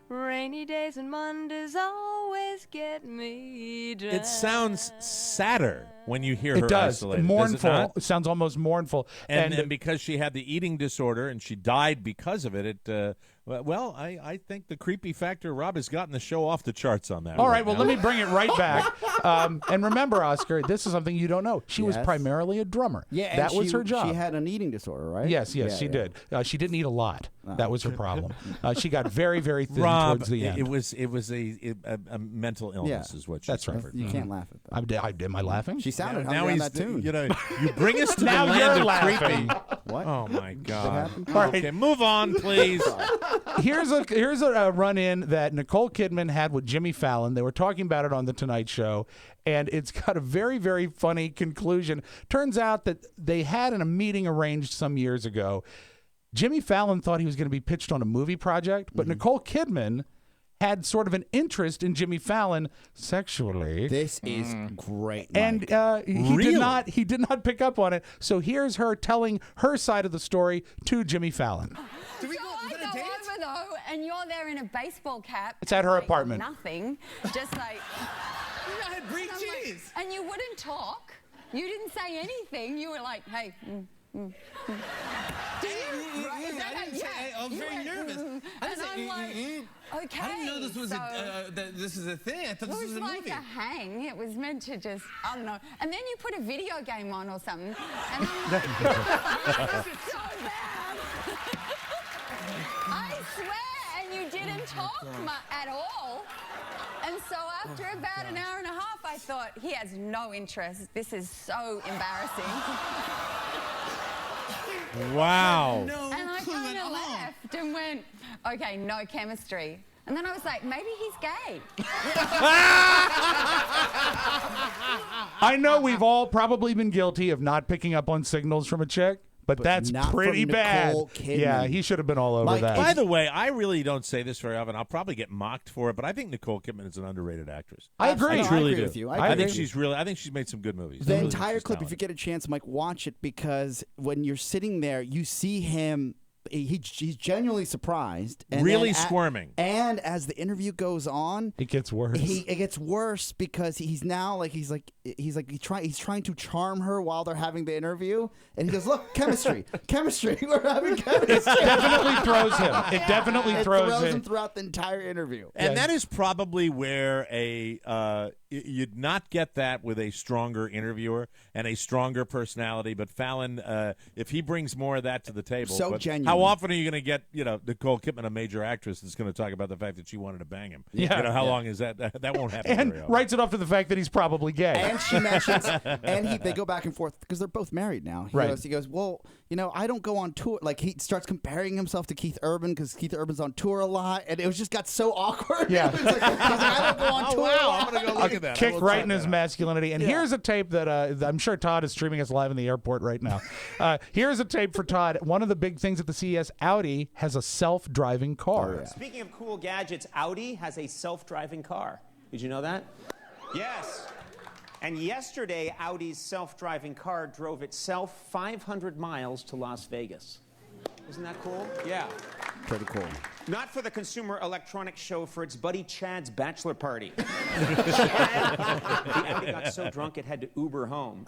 Rainy days and Mondays always get me down. It sounds sadder when you hear her it does. isolated. Mournful. Does it not? It sounds almost mournful. And because she had the eating disorder and she died because of it, I think the creepy factor, Rob, has gotten the show off the charts on that. all right, well, now. let me bring it right back. And remember, Oscar, this is something you don't know. She was Yes. primarily a drummer. Yeah, and that was her job. She had an eating disorder, right? Yes, Yeah, she yeah. did. She didn't eat a lot. That was her problem. She got very, very thin Rob, towards the end. it was a mental illness, Yeah. is what she That's right. suffered. You can't laugh at that. Am I laughing? She sounded Now hungry on he's that tune. you bring us to Now the you're land of laughing. creepy. What? Oh my God! happened? All right. Okay, move on, please. Here's a run-in that Nicole Kidman had with Jimmy Fallon. They were talking about it on The Tonight Show, and it's got a very, very funny conclusion. Turns out that they had a meeting arranged some years ago. Jimmy Fallon thought he was going to be pitched on a movie project, but Nicole Kidman had sort of an interest in Jimmy Fallon sexually. This is great. And Mike. he did not pick up on it. So here's her telling her side of the story to Jimmy Fallon. So I go over though, and you're there in a baseball cap. It's at her like apartment. Nothing, just like. I had brie cheese. And you wouldn't talk. You didn't say anything. You were like, hey. Do you? I didn't say. I was very nervous. I And didn't I'm say, like, okay. I didn't know this was this is a thing. I thought this was It a was like movie. a hang. It was meant to just, I don't know. And then you put a video game on or something. And I'm like, this is so bad. I swear, and you didn't talk at all. And so after about an hour and a half, I thought, he has no interest. This is so embarrassing. Wow. And I kind of laughed and went, okay, no chemistry. And then I was like, maybe he's gay. I know we've all probably been guilty of not picking up on signals from a chick, but that's not pretty from bad. Nicole Kidman. Yeah, he should have been all over Mike, that. By the way, I really don't say this very often. I'll probably get mocked for it, but I think Nicole Kidman is an underrated actress. I agree. I truly agree do. with you. I think agree. I think she's made some good movies. The I really entire think she's clip, if you get a chance, Mike, watch it, because when you're sitting there, you see him. He's genuinely surprised, and Really then squirming. And as the interview goes on, it gets worse. It gets worse because he's now he's trying to charm her while they're having the interview, and he goes, "Look, chemistry, chemistry. We're having chemistry." It definitely throws him. It definitely It throws him him. throughout the entire interview. And that is probably where you'd not get that with a stronger interviewer and a stronger personality. But Fallon, if he brings more of that to the table, So but genuine. how often are you going to get Nicole Kidman, a major actress, that's going to talk about the fact that she wanted to bang him? Yeah. How long is that? That won't happen. And very often. writes it off to the fact that he's probably gay. And she mentions, they go back and forth because they're both married now. Right. He goes, well, I don't go on tour. Like, he starts comparing himself to Keith Urban because Keith Urban's on tour a lot, and it just got so awkward. Yeah. He's like, I don't go on tour. wow, a lot. I'm going to go look at that. Kick right in his masculinity. And here's a tape that I'm sure Todd is streaming us live in the airport right now. Here's a tape for Todd. One of the big things at the CES, Audi has a self-driving car. Speaking of cool gadgets, Audi has a self-driving car. Did you know that? Yes. And yesterday, Audi's self-driving car drove itself 500 miles to Las Vegas. Isn't that cool? Yeah. Pretty cool. Not for the Consumer Electronics Show, for its buddy Chad's bachelor party. Chad, the Audi got so drunk it had to Uber home.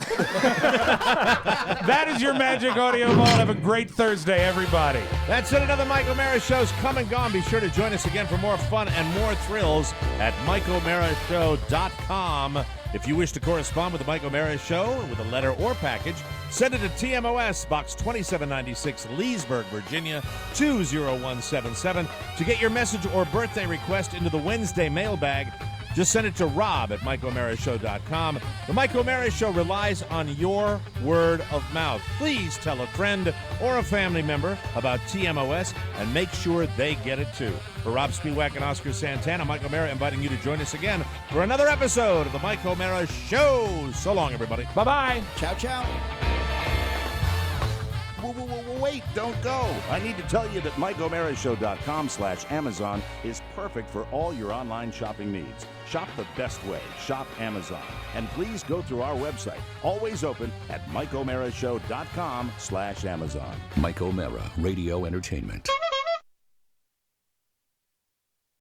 That is your Magic Audio Vault. Have a great Thursday, everybody. That's it. Another Mike O'Mara Show's come and gone. Be sure to join us again for more fun and more thrills at MikeO'MaraShow.com. If you wish to correspond with the Mike O'Mara Show with a letter or package, send it to TMOS, Box 2796, Leesburg, Virginia, 20177. To get your message or birthday request into the Wednesday mailbag, just send it to Rob at MikeO'MaraShow.com. The Mike O'Mara Show relies on your word of mouth. Please tell a friend or a family member about TMOS and make sure they get it too. For Rob Spiewak and Oscar Santana, Mike O'Mara inviting you to join us again for another episode of the Mike O'Mara Show. So long, everybody. Bye-bye. Ciao, ciao. Wait, don't go. I need to tell you that MikeO'MaraShow.com/Amazon is perfect for all your online shopping needs. Shop the best way. Shop Amazon. And please go through our website, always open at MikeO'MaraShow.com/Amazon. Mike O'Mara, Radio Entertainment.